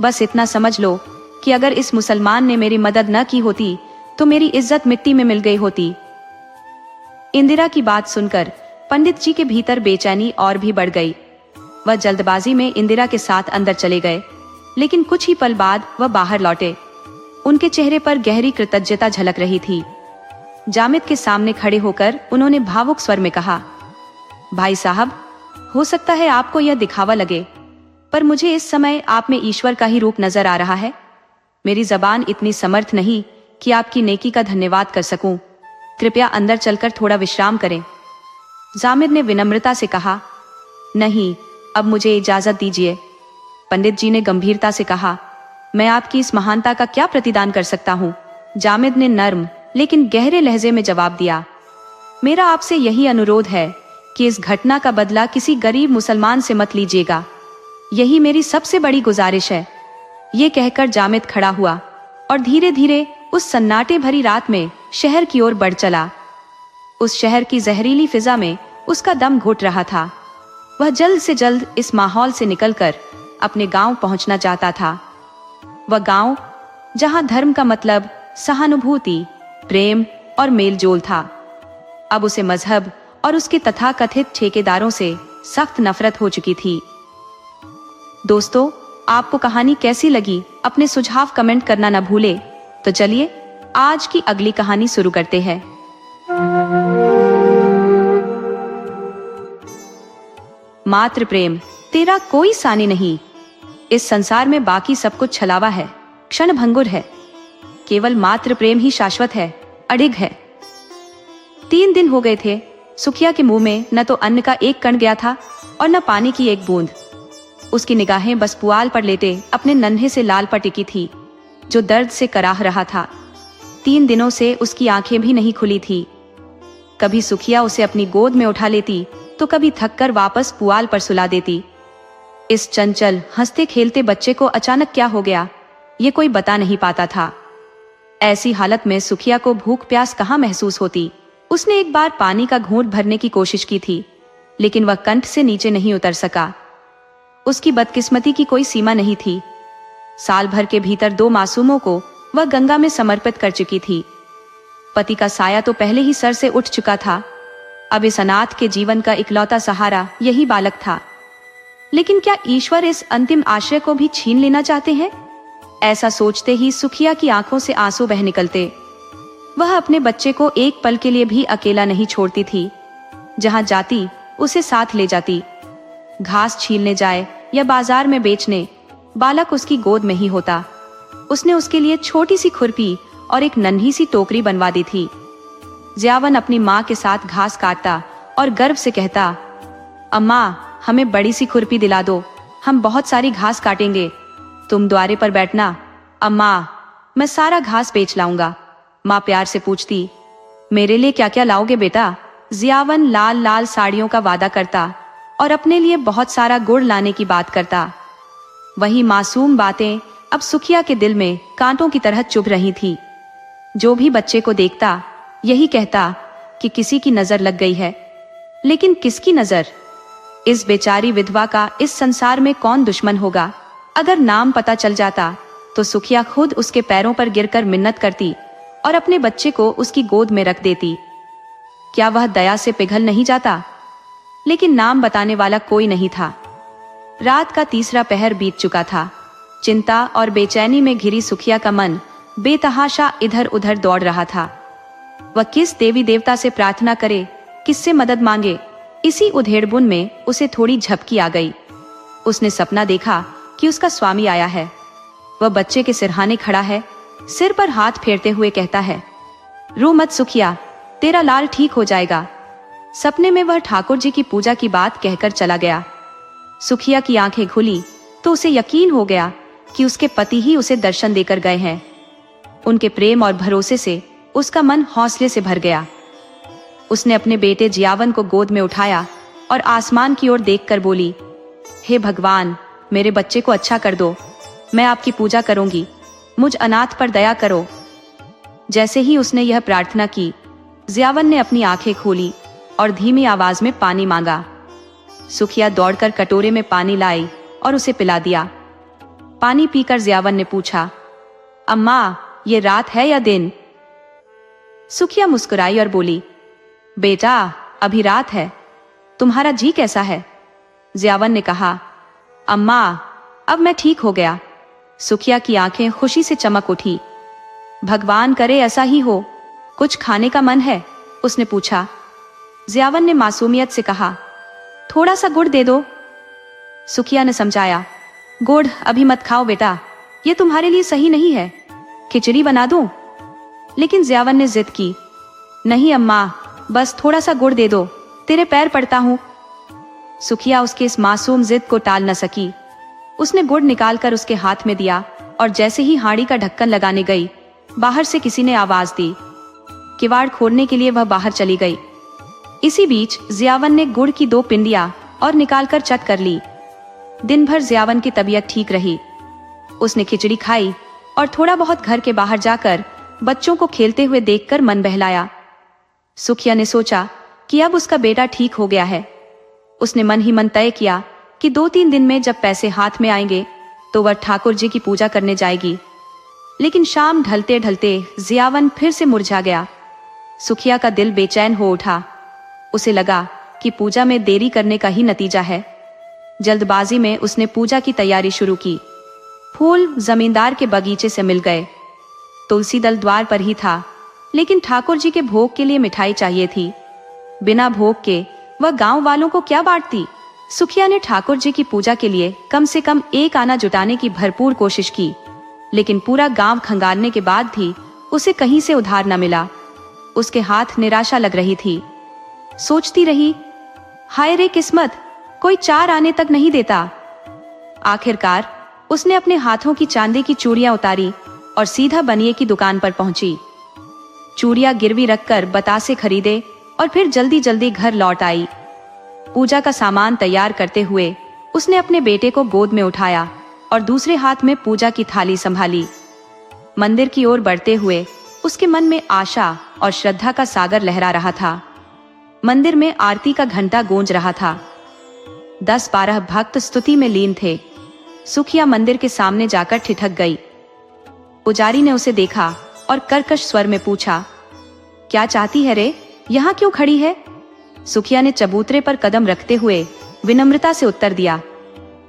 बस इतना समझ लो कि अगर इस मुसलमान ने मेरी मदद न की होती तो मेरी इज्जत मिट्टी में मिल गई होती। इंदिरा की बात सुनकर पंडित जी के भीतर बेचैनी और भी बढ़ गई। वह जल्दबाजी में इंदिरा के साथ अंदर चले गए, लेकिन कुछ ही पल बाद वह बाहर लौटे। उनके चेहरे पर गहरी कृतज्ञता झलक रही थी। जामिद के सामने खड़े होकर उन्होंने भावुक स्वर में कहा, भाई साहब, हो सकता है आपको यह दिखावा लगे, पर मुझे इस समय आप में ईश्वर का ही रूप नजर आ रहा है। मेरी जबान इतनी समर्थ नहीं कि आपकी नेकी का धन्यवाद कर सकूं। कृपया अंदर चलकर थोड़ा विश्राम करें। जामिद ने विनम्रता से कहा, नहीं, अब मुझे इजाजत दीजिए। पंडित जी ने गंभीरता से कहा, मैं आपकी इस महानता का क्या प्रतिदान कर सकता हूँ? जामिद ने नर्म लेकिन गहरे लहजे में जवाब दिया, मेरा आपसे यही अनुरोध है कि इस घटना का बदला किसी गरीब मुसलमान से मत लीजिएगा। यही मेरी सबसे बड़ी गुजारिश है। ये कहकर जामिद खड़ा हुआ और धीरे धीरे उस सन्नाटे भरी रात में शहर की ओर बढ़ चला। उस शहर की जहरीली फिजा में उसका दम घुट रहा था। वह जल्द से जल्द इस माहौल से निकलकर अपने गांव पहुंचना चाहता था। वह गांव जहां धर्म का मतलब सहानुभूति, प्रेम और मेलजोल था, अब उसे मजहब और उसके तथाकथित ठेकेदारों से सख्त नफरत हो चुकी थी। दोस्तों, आपको कहानी कैसी लगी? अपने सुझाव कमेंट करना न भूले। तो चलिए आज की अगली कहानी शुरू करते हैं। मात्र प्रेम, तेरा कोई सानी नहीं। इस संसार में बाकी सब कुछ छलावा है, क्षण भंगुर है। केवल मात्र प्रेम ही शाश्वत है, अडिग है। 3 दिन हो गए थे। सुखिया के मुंह में न तो अन्न का एक कण गया था और न पानी की एक बूंद। उसकी निगाहें बस पुआल पर लेटे अपने नन्हे से लाल पर टिकी थी, जो दर्द से कराह रहा था। 3 दिनों से उसकी आंखें भी नहीं खुली थी। कभी सुखिया उसे अपनी गोद में उठा लेती तो कभी थककर वापस पुआल पर सुला देती। इस चंचल हंसते खेलते बच्चे को अचानक क्या हो गया, ये कोई बता नहीं पाता था। ऐसी हालत में सुखिया को भूख प्यास कहाँ महसूस होती। उसने एक बार पानी का घूंट भरने की कोशिश की थी, लेकिन वह कंठ से नीचे नहीं उतर सका। उसकी बदकिस्मती की कोई सीमा नहीं थी। साल भर के भीतर 2 मासूमों को वह गंगा में समर्पित कर चुकी थी। पति का साया तो पहले ही सर से उठ चुका था। अब इस अनाथ के जीवन का इकलौता सहारा यही बालक था। लेकिन क्या ईश्वर इस अंतिम आश्रय को भी छीन लेना चाहते हैं? ऐसा सोचते ही सुखिया की आंखों से आंसू बह निकलते। वह अपने बच्चे को एक पल के लिए भी अकेला नहीं छोड़ती थी। जहां जाती उसे साथ ले जाती। घास छीलने जाए या बाजार में बेचने, बालक उसकी गोद में ही होता। उसने उसके लिए छोटी सी खुरपी और एक नन्ही सी टोकरी बनवा दी थी। जियावन अपनी माँ के साथ घास काटता और गर्व से कहता, अम्मा, हमें बड़ी सी खुरपी दिला दो, हम बहुत सारी घास काटेंगे। तुम द्वारे पर बैठना, अम्मा, मैं सारा घास बेच लाऊंगा। माँ प्यार से पूछती, मेरे लिए क्या क्या लाओगे बेटा? जियावन लाल लाल साड़ियों का वादा करता और अपने लिए बहुत सारा गुड़ लाने की बात करता। वही मासूम बातें अब सुखिया के दिल में कांटों की तरह चुभ रही थी। जो भी बच्चे को देखता यही कहता कि किसी की नजर लग गई है। लेकिन किसकी नजर? इस बेचारी विधवा का इस संसार में कौन दुश्मन होगा? अगर नाम पता चल जाता तो सुखिया खुद उसके पैरों पर गिरकर मिन्नत करती और अपने बच्चे को उसकी गोद में रख देती। क्या वह दया से पिघल नहीं जाता? लेकिन नाम बताने वाला कोई नहीं था। रात का 3रा पहर बीत चुका था। चिंता और बेचैनी में घिरी सुखिया का मन बेतहाशा इधर उधर दौड़ रहा था। वह किस देवी देवता से प्रार्थना करे, किससे मदद मांगे? इसी उधेड़बुन में उसे थोड़ी झपकी आ गई। उसने सपना देखा कि उसका स्वामी आया है। वह बच्चे के सिरहाने खड़ा है, सिर पर हाथ फेरते हुए कहता है, रो मत सुखिया, तेरा लाल ठीक हो जाएगा। सपने में वह ठाकुर जी की पूजा की बात कहकर चला गया। सुखिया की आंखें खुली तो उसे यकीन हो गया कि उसके पति ही उसे दर्शन देकर गए हैं। उनके प्रेम और भरोसे से उसका मन हौसले से भर गया। उसने अपने बेटे जियावन को गोद में उठाया और आसमान की ओर देखकर बोली, हे भगवान, मेरे बच्चे को अच्छा कर दो। मैं आपकी पूजा करूंगी, मुझ अनाथ पर दया करो। जैसे ही उसने यह प्रार्थना की, जियावन ने अपनी आंखें खोली और धीमी आवाज में पानी मांगा। सुखिया दौड़कर कटोरे में पानी लाई और उसे पिला दिया। पानी पीकर जियावन ने पूछा, अम्मा, ये रात है या दिन? सुखिया मुस्कुराई और बोली, बेटा, अभी रात है। तुम्हारा जी कैसा है? जियावन ने कहा, अम्मा, अब मैं ठीक हो गया। सुखिया की आंखें खुशी से चमक उठी। भगवान करे ऐसा ही हो। कुछ खाने का मन है? उसने पूछा। जियावन ने मासूमियत से कहा, थोड़ा सा गुड़ दे दो। सुखिया ने समझाया, गुड़ अभी मत खाओ बेटा, ये तुम्हारे लिए सही नहीं है। खिचड़ी बना दूं? लेकिन जियावन ने जिद की, नहीं अम्मा, बस थोड़ा सा गुड़ दे दो, तेरे पैर पड़ता हूं। सुखिया उसके इस मासूम जिद को टाल न सकी। उसने गुड़ निकालकर उसके हाथ में दिया और जैसे ही हांडी का ढक्कन लगाने गई, बाहर से किसी ने आवाज दी। किवाड़ खोलने के लिए वह बाहर चली गई। इसी बीच जियावन ने गुड़ की 2 पिंडियां और निकालकर चट कर ली। दिन भर जियावन की तबीयत ठीक रही। उसने खिचड़ी खाई और थोड़ा बहुत घर के बाहर जाकर बच्चों को खेलते हुए देखकर मन बहलाया। सुखिया ने सोचा कि अब उसका बेटा ठीक हो गया है। उसने मन ही मन तय किया कि 2-3 दिन में जब पैसे हाथ में आएंगे तो वह ठाकुर जी की पूजा करने जाएगी। लेकिन शाम ढलते ढलते जियावन फिर से मुरझा गया। सुखिया का दिल बेचैन हो उठा। उसे लगा कि कि पूजा में देरी करने का ही नतीजा है। जल्दबाजी में उसने पूजा की तैयारी शुरू की। फूल जमींदार के बगीचे से मिल गए। तुलसी दल द्वार पर ही था, लेकिन ठाकुर जी के भोग के लिए मिठाई चाहिए थी। बिना भोग के वह गांव वालों को क्या बांटती। सुखिया ने ठाकुर जी की पूजा के लिए कम से कम एक आना जुटाने की भरपूर कोशिश की, लेकिन पूरा गांव खंगालने के बाद भी उसे कहीं से उधार न मिला। उसके हाथ निराशा लग रही थी। सोचती रही, हाय रे किस्मत, कोई 4 आने तक नहीं देता। आखिरकार उसने अपने हाथों की चांदी की चूड़ियां उतारी और सीधा बनिए की दुकान पर पहुंची। चूड़ियां गिरवी रखकर बतासे खरीदे और फिर जल्दी जल्दी घर लौट आई। पूजा का सामान तैयार करते हुए उसने अपने बेटे को गोद में उठाया और दूसरे हाथ में पूजा की थाली संभाली। मंदिर की ओर बढ़ते हुए उसके मन में आशा और श्रद्धा का सागर लहरा रहा था। मंदिर में आरती का घंटा गूंज रहा था। 10-12 भक्त स्तुति में लीन थे। सुखिया मंदिर के सामने जाकर ठिठक गई। पुजारी ने उसे देखा और कर्कश स्वर में पूछा, क्या चाहती है रे, यहाँ क्यों खड़ी है? सुखिया ने चबूतरे पर कदम रखते हुए विनम्रता से उत्तर दिया,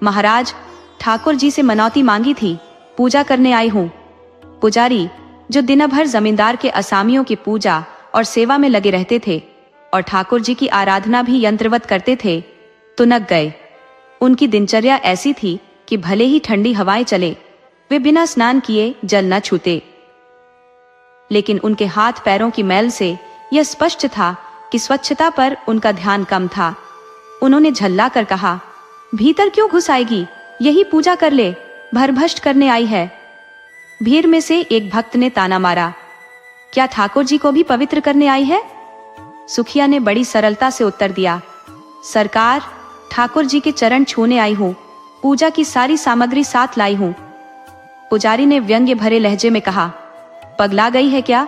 महाराज, ठाकुर जी से मनौती मांगी थी, पूजा करने आई हूँ। पुजारी, जो दिन भर जमींदार के असामियों की पूजा और सेवा में लगे रहते थे और ठाकुर जी की आराधना भी यंत्रवत करते थे, तुनक गए। उनकी दिनचर्या ऐसी थी कि भले ही ठंडी हवाएं चले, वे बिना स्नान किए जल न छूते। लेकिन उनके हाथ पैरों की मैल से यह स्पष्ट था कि स्वच्छता पर उनका ध्यान कम था। उन्होंने झल्ला कर कहा, भीतर क्यों घुस आएगी, यही पूजा कर ले, भरभष्ट करने आई है। भीड़ में से एक भक्त ने ताना मारा, क्या ठाकुर जी को भी पवित्र करने आई है? सुखिया ने बड़ी सरलता से उत्तर दिया, सरकार, ठाकुर जी के चरण छूने आई हूँ, पूजा की सारी सामग्री साथ लाई हूँ। पुजारी ने व्यंग्य भरे लहजे में कहा, पगला गई है क्या,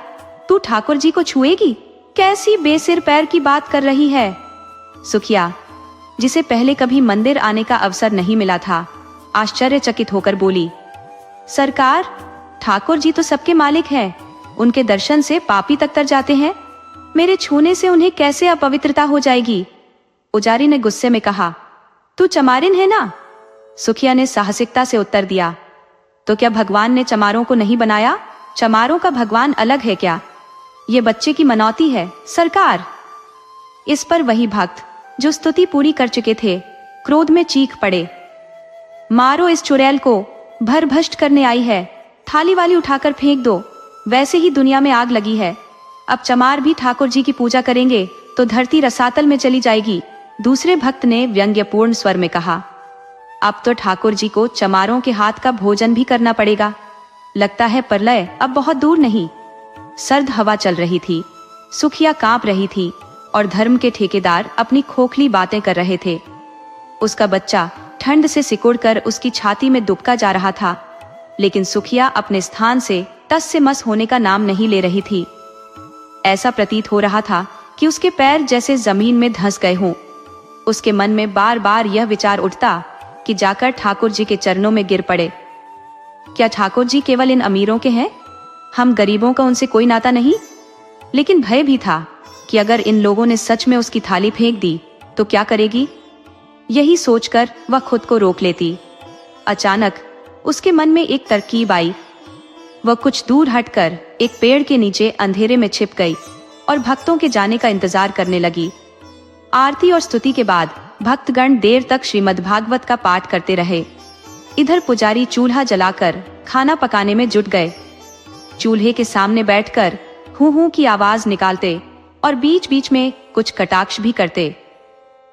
तू ठाकुर जी को छुएगी? कैसी बेसिर पैर की बात कर रही है? सुखिया, जिसे पहले कभी मंदिर आने का अवसर नहीं मिला था, आश्चर्यचकित होकर बोली, सरकार, ठाकुर जी तो सबके मालिक हैं, उनके दर्शन से पापी तक तर जाते हैं, मेरे छूने से उन्हें कैसे अपवित्रता हो जाएगी? पुजारी ने गुस्से में कहा, तू चमारिन है ना? सुखिया ने साहसिकता से उत्तर दिया, तो क्या भगवान ने चमारों को नहीं बनाया? चमारों का भगवान अलग है क्या? ये बच्चे की मनौती है, सरकार। इस पर वही भक्त जो स्तुति पूरी कर चुके थे क्रोध में चीख पड़े, मारो इस चुड़ैल को, भरभष्ट करने आई है, थाली वाली उठाकर फेंक दो, वैसे ही दुनिया में आग लगी है। अब चमार भी ठाकुर जी की पूजा करेंगे तो धरती रसातल में चली जाएगी। दूसरे भक्त ने व्यंग्यपूर्ण स्वर में कहा, अब तो ठाकुर जी को चमारों के हाथ का भोजन भी करना पड़ेगा। लगता है प्रलय अब बहुत दूर नहीं। सर्द हवा चल रही थी, सुखिया कांप रही थी और धर्म के ठेकेदार अपनी खोखली बातें कर रहे थे। उसका बच्चा ठंड से सिकुड़कर उसकी छाती में दुबका जा रहा था, लेकिन सुखिया अपने स्थान से तस से मस होने का नाम नहीं ले रही थी। ऐसा प्रतीत हो रहा था कि उसके पैर जैसे जमीन में धंस गए हों। उसके मन में बार बार यह विचार उठता कि जाकर ठाकुर जी के चरणों में गिर पड़े। क्या ठाकुर जी केवल इन अमीरों के हैं? हम गरीबों का उनसे कोई नाता नहीं? लेकिन भय भी था कि अगर इन लोगों ने सच में उसकी थाली फेंक दी तो क्या करेगी? यही सोचकर वह खुद को रोक लेती। अचानक उसके मन में एक तरकीब आई। वह कुछ दूर हटकर एक पेड़ के नीचे अंधेरे में छिप गई और भक्तों के जाने का इंतजार करने लगी। आरती और स्तुति के बाद भक्तगण देर तक श्रीमद् भागवत का पाठ करते रहे। इधर पुजारी चूल्हा जलाकर खाना पकाने में जुट गए। चूल्हे के सामने बैठकर हूं हूं की आवाज निकालते और बीच बीच में कुछ कटाक्ष भी करते।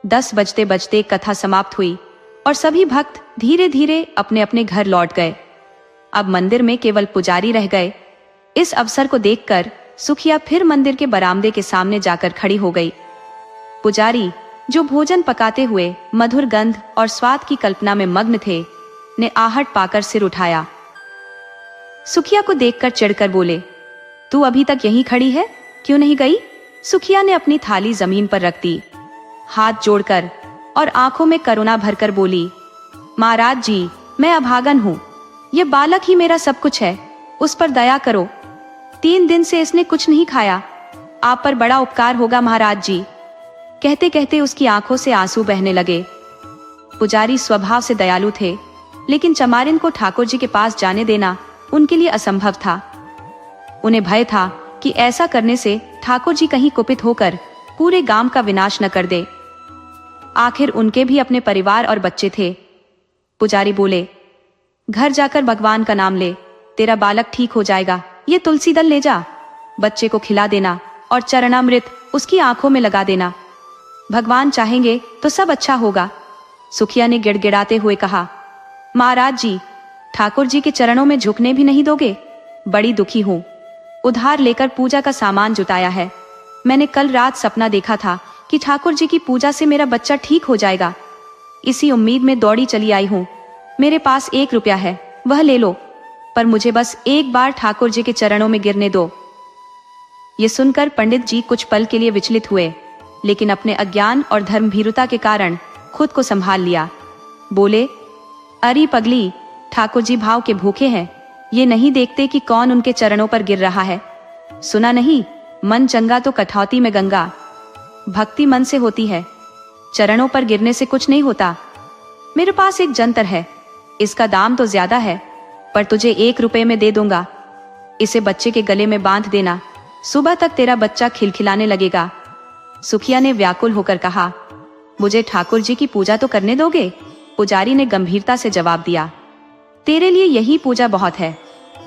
10 बजते बजते कथा समाप्त हुई और सभी भक्त धीरे धीरे अपने अपने घर लौट गए। अब मंदिर में केवल पुजारी रह गए। इस अवसर को देखकर सुखिया फिर मंदिर के बरामदे के सामने जाकर खड़ी हो गई। पुजारी, जो भोजन पकाते हुए मधुर गंध और स्वाद की कल्पना में मग्न थे, ने आहट पाकर सिर उठाया। सुखिया को देखकर चिढ़कर बोले, तू अभी तक यहीं खड़ी है, क्यों नहीं गई? सुखिया ने अपनी थाली जमीन पर रख दी, हाथ जोड़कर और आंखों में करुणा भरकर बोली, महाराज जी, मैं अभागन हूँ, ये बालक ही मेरा सब कुछ है, उस पर दया करो। 3 दिन से इसने कुछ नहीं खाया, आप पर बड़ा उपकार होगा महाराज जी। कहते कहते उसकी आंखों से आंसू बहने लगे। पुजारी स्वभाव से दयालु थे, लेकिन चमारिन को ठाकुर जी के पास जाने देना उनके लिए असंभव था। उन्हें भय था कि ऐसा करने से ठाकुर जी कहीं कुपित होकर पूरे गांव का विनाश न कर दे। आखिर उनके भी अपने परिवार और बच्चे थे। पुजारी बोले, घर जाकर भगवान का नाम ले, तेरा बालक ठीक हो जाएगा। ये तुलसी दल ले जा, बच्चे को खिला देना और चरणामृत उसकी आंखों में लगा देना। भगवान चाहेंगे तो सब अच्छा होगा। सुखिया ने गिड़गिड़ाते हुए कहा, महाराज जी, ठाकुर जी के चरणों में झुकने भी नहीं दोगे? बड़ी दुखी हूं। उधार लेकर पूजा का सामान जुटाया है। मैंने कल रात सपना देखा था कि ठाकुर जी की पूजा से मेरा बच्चा ठीक हो जाएगा। इसी उम्मीद में दौड़ी चली आई हूं। मेरे पास 1 रुपया है, वह ले लो, पर मुझे बस एक बार ठाकुर जी के चरणों में गिरने दो। ये सुनकर पंडित जी कुछ पल के लिए विचलित हुए, लेकिन अपने अज्ञान और धर्मभीरुता के कारण खुद को संभाल लिया। बोले, अरे पगली, ठाकुर जी भाव के भूखे हैं। ये नहीं देखते कि कौन उनके चरणों पर गिर रहा है? सुना नहीं, मन चंगा तो कठौती में गंगा। भक्ति मन से होती है, चरणों पर गिरने से कुछ नहीं होता। मेरे पास एक जंतर है, इसका दाम तो ज्यादा है, पर तुझे 1 रुपए में दे दूंगा। इसे बच्चे के गले में बांध देना, सुबह तक तेरा बच्चा खिलखिलाने लगेगा। सुखिया ने व्याकुल होकर कहा, मुझे ठाकुर जी की पूजा तो करने दोगे? पुजारी ने गंभीरता से जवाब दिया, तेरे लिए यही पूजा बहुत है।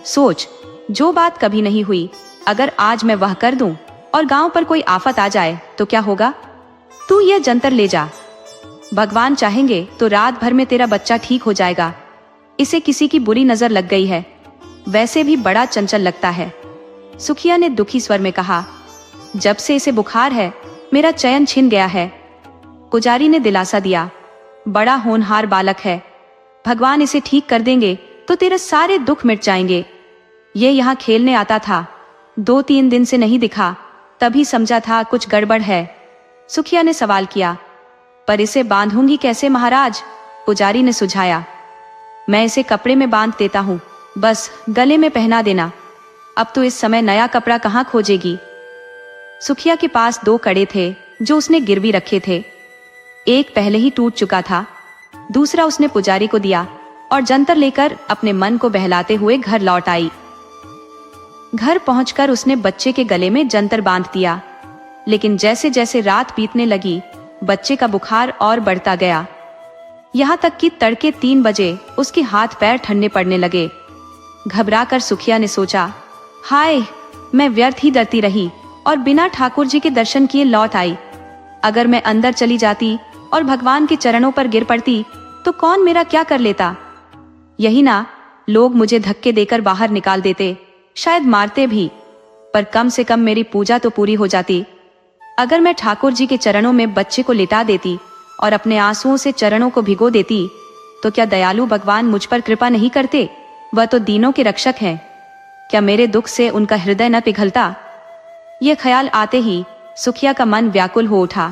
सोच, जो बात कभी नहीं हुई, अगर आज मैं वह कर दूं और गांव पर कोई आफत आ जाए तो क्या होगा? तू यह जंतर ले जा, भगवान चाहेंगे तो रात भर में तेरा बच्चा ठीक हो जाएगा। इसे किसी की बुरी नजर लग गई है, वैसे भी बड़ा चंचल लगता है। सुखिया ने दुखी स्वर में कहा, जब से इसे बुखार है, मेरा चयन छिन गया है। पुजारी ने दिलासा दिया, बड़ा होनहार बालक है, भगवान इसे ठीक कर देंगे तो तेरे सारे दुख मिट जाएंगे। ये यहाँ खेलने आता था, 2-3 दिन से नहीं दिखा, तभी समझा था कुछ गड़बड़ है। सुखिया ने सवाल किया, पर इसे बांधूंगी कैसे महाराज? पुजारी ने सुझाया, मैं इसे कपड़े में बांध देता हूँ, बस गले में पहना देना। अब तो इस समय नया कपड़ा कहाँ खोजेगी? सुखिया के पास 2 कड़े थे जो उसने गिरवी रखे थे। एक पहले ही टूट चुका था, दूसरा उसने पुजारी को दिया और जंतर लेकर अपने मन को बहलाते हुए घर लौट आई। घर पहुंचकर उसने बच्चे के गले में जंतर बांध दिया, लेकिन जैसे जैसे रात बीतने लगी, बच्चे का बुखार और बढ़ता गया। यहाँ तक कि तड़के 3 बजे उसके हाथ पैर ठंडे पड़ने लगे। घबराकर सुखिया ने सोचा, हाय, मैं व्यर्थ ही डरती रही और बिना ठाकुर जी के दर्शन किए लौट आई। अगर मैं अंदर चली जाती और भगवान के चरणों पर गिर पड़ती तो कौन मेरा क्या कर लेता? यही ना, लोग मुझे धक्के देकर बाहर निकाल देते, शायद मारते भी, पर कम से कम मेरी पूजा तो पूरी हो जाती। अगर मैं ठाकुर जी के चरणों में बच्चे को लिटा देती और अपने आंसुओं से चरणों को भिगो देती, तो क्या दयालु भगवान मुझ पर कृपा नहीं करते? वह तो दीनों के रक्षक हैं। क्या मेरे दुख से उनका हृदय न पिघलता? यह ख्याल आते ही सुखिया का मन व्याकुल हो उठा।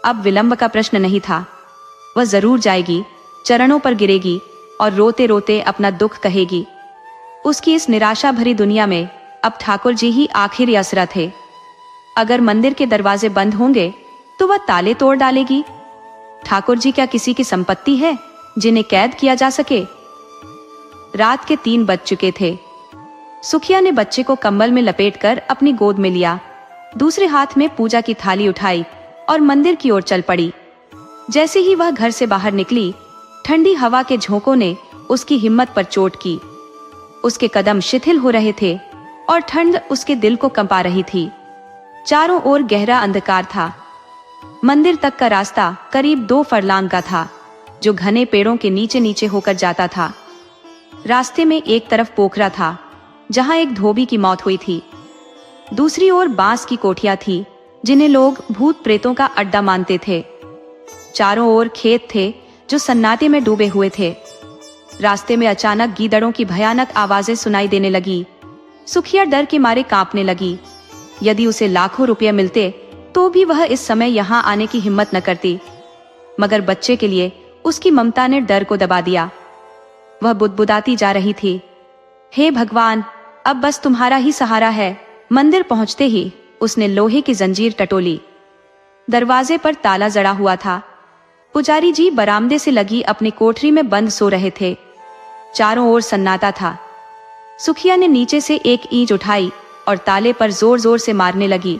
अब विलंब का प्रश्न नहीं था, वह जरूर जाएगी, चरणों पर गिरेगी और रोते रोते अपना दुख कहेगी। उसकी इस निराशा भरी दुनिया में अब ठाकुर जी ही आखिरी आसरा थे। अगर मंदिर के दरवाजे बंद होंगे तो वह ताले तोड़ डालेगी। ठाकुर जी क्या किसी की संपत्ति है जिन्हें कैद किया जा सके? रात के 3 बज चुके थे। सुखिया ने बच्चे को कंबल में लपेटकर अपनी गोद में लिया, दूसरे हाथ में पूजा की थाली उठाई और मंदिर की ओर चल पड़ी। जैसे ही वह घर से बाहर निकली, ठंडी हवा के झोंकों ने उसकी हिम्मत पर चोट की। उसके कदम शिथिल हो रहे थे और ठंड उसके दिल को कंपा रही थी। चारों ओर गहरा अंधकार था। मंदिर तक का रास्ता करीब 2 फरलांग का था, जो घने पेड़ों के नीचे नीचे होकर जाता था। रास्ते में एक तरफ पोखरा था, जहां एक धोबी की मौत हुई थी। दूसरी ओर बांस की कोठियां थी, जिन्हें लोग भूत प्रेतों का अड्डा मानते थे। चारों ओर खेत थे जो सन्नाटे में डूबे हुए थे। रास्ते में अचानक गीदड़ों की भयानक आवाजें सुनाई देने लगी। सुखिया डर के मारे कांपने लगी। यदि उसे लाखों रुपये मिलते तो भी वह इस समय यहाँ आने की हिम्मत न करती, मगर बच्चे के लिए उसकी ममता ने डर को दबा दिया। वह बुदबुदाती जा रही थी, हे भगवान, अब बस तुम्हारा ही सहारा है। मंदिर पहुंचते ही उसने लोहे की जंजीर टटोली। दरवाजे पर ताला जड़ा हुआ था। पुजारी जी बरामदे से लगी अपनी कोठरी में बंद सो रहे थे। चारों ओर सन्नाटा था। सुखिया ने नीचे से एक ईंट उठाई और ताले पर जोर जोर से मारने लगी।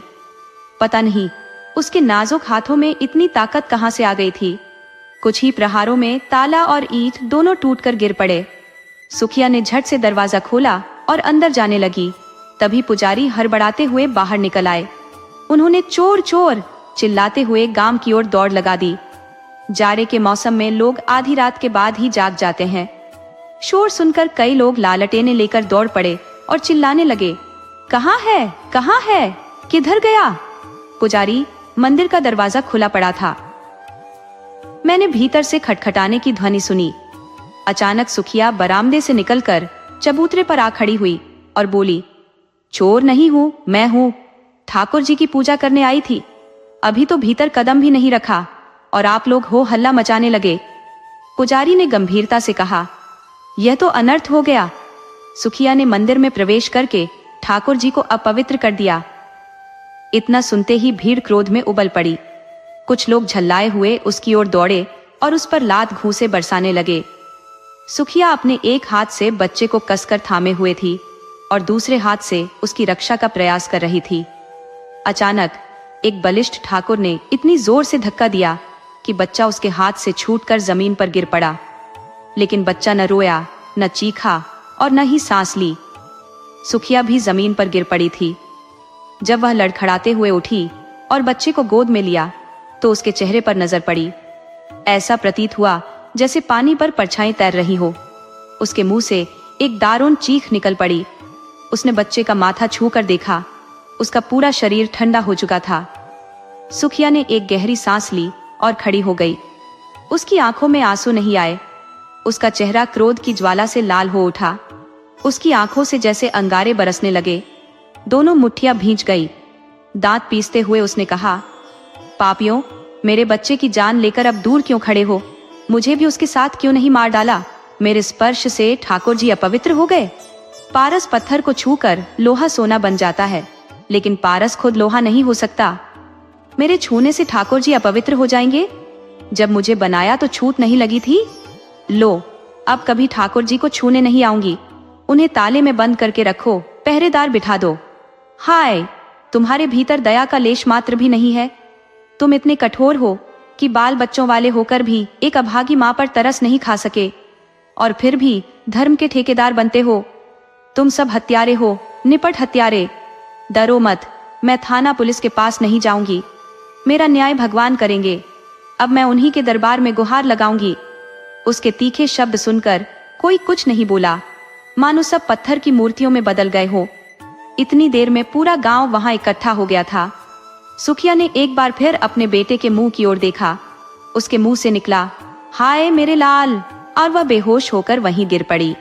पता नहीं उसके नाजुक हाथों में इतनी ताकत कहां से आ गई थी। कुछ ही प्रहारों में ताला और ईंट दोनों टूटकर गिर पड़े। सुखिया ने झट से दरवाजा खोला और अंदर जाने लगी। तभी पुजारी हड़बड़ाते हुए बाहर निकल आए। उन्होंने चोर चोर चिल्लाते हुए गांव की ओर दौड़ लगा दी। जाड़े के मौसम में लोग आधी रात के बाद ही जाग जाते हैं। शोर सुनकर कई लोग लालटेने लेकर दौड़ पड़े और चिल्लाने लगे, कहाँ है, कहाँ है, किधर गया? पुजारी, मंदिर का दरवाजा खुला पड़ा था। मैंने भीतर से खटखटाने की ध्वनि सुनी। अचानक सुखिया बरामदे से निकलकर चबूतरे पर आ खड़ी हुई और बोली, चोर नहीं हूं, मैं हूं। ठाकुर जी की पूजा करने आई थी। अभी तो भीतर कदम भी नहीं रखा और आप लोग हो हल्ला मचाने लगे। पुजारी ने गंभीरता से कहा, यह तो अनर्थ हो गया। सुखिया ने मंदिर में प्रवेश करके ठाकुर जी को अपवित्र कर दिया। इतना सुनते ही भीड़ क्रोध में उबल पड़ी। कुछ लोग झल्लाए हुए उसकी ओर दौड़े और उस पर लात घूंसे बरसाने लगे। सुखिया अपने एक हाथ से बच्चे को कसकर थामे हुए थी और दूसरे हाथ से उसकी रक्षा का प्रयास कर रही थी। अचानक एक बलिष्ठ ठाकुर ने इतनी जोर से धक्का दिया कि बच्चा उसके हाथ से छूटकर जमीन पर गिर पड़ा। लेकिन बच्चा न रोया, न चीखा और न ही सांस ली। सुखिया भी जमीन पर गिर पड़ी थी। जब वह लड़खड़ाते हुए उठी और बच्चे को गोद में लिया तो उसके चेहरे पर नजर पड़ी। ऐसा प्रतीत हुआ जैसे पानी पर परछाई तैर रही हो। उसके मुंह से एक दारुण चीख निकल पड़ी। उसने बच्चे का माथा छू कर देखा। उसका पूरा शरीर ठंडा हो चुका था। सुखिया ने एक गहरी सांस ली और खड़ी हो गई। उसकी आंखों में आंसू नहीं आए। उसका चेहरा क्रोध की ज्वाला से लाल हो उठा। उसकी आंखों से जैसे अंगारे बरसने लगे। दोनों मुट्ठियां भींच गई। दांत पीसते हुए उसने कहा, पापियों, मेरे बच्चे की जान लेकर अब दूर क्यों खड़े हो? मुझे भी उसके साथ क्यों नहीं मार डाला? मेरे स्पर्श से ठाकुर जी अपवित्र हो गए। पारस पत्थर को छूकर लोहा सोना बन जाता है, लेकिन पारस खुद लोहा नहीं हो सकता। मेरे छूने से ठाकुर जी अपवित्र हो जाएंगे? जब मुझे बनाया तो छूट नहीं लगी थी। लो, अब कभी ठाकुर जी को छूने नहीं आऊंगी। उन्हें ताले में बंद करके रखो, पहरेदार बिठा दो। हाय, तुम्हारे भीतर दया का लेश मात्र भी नहीं है। तुम इतने कठोर हो कि बाल बच्चों वाले होकर भी एक अभागी मां पर तरस नहीं खा सके, और फिर भी धर्म के ठेकेदार बनते हो। तुम सब हत्यारे हो, निपट हत्यारे। डरो मत, मैं थाना पुलिस के पास नहीं जाऊंगी। मेरा न्याय भगवान करेंगे। अब मैं उन्हीं के दरबार में गुहार लगाऊंगी। उसके तीखे शब्द सुनकर कोई कुछ नहीं बोला, मानो सब पत्थर की मूर्तियों में बदल गए हो। इतनी देर में पूरा गांव वहां इकट्ठा हो गया था। सुखिया ने एक बार फिर अपने बेटे के मुंह की ओर देखा। उसके मुंह से निकला, हाय मेरे लाल, और वह बेहोश होकर वहीं गिर पड़ी।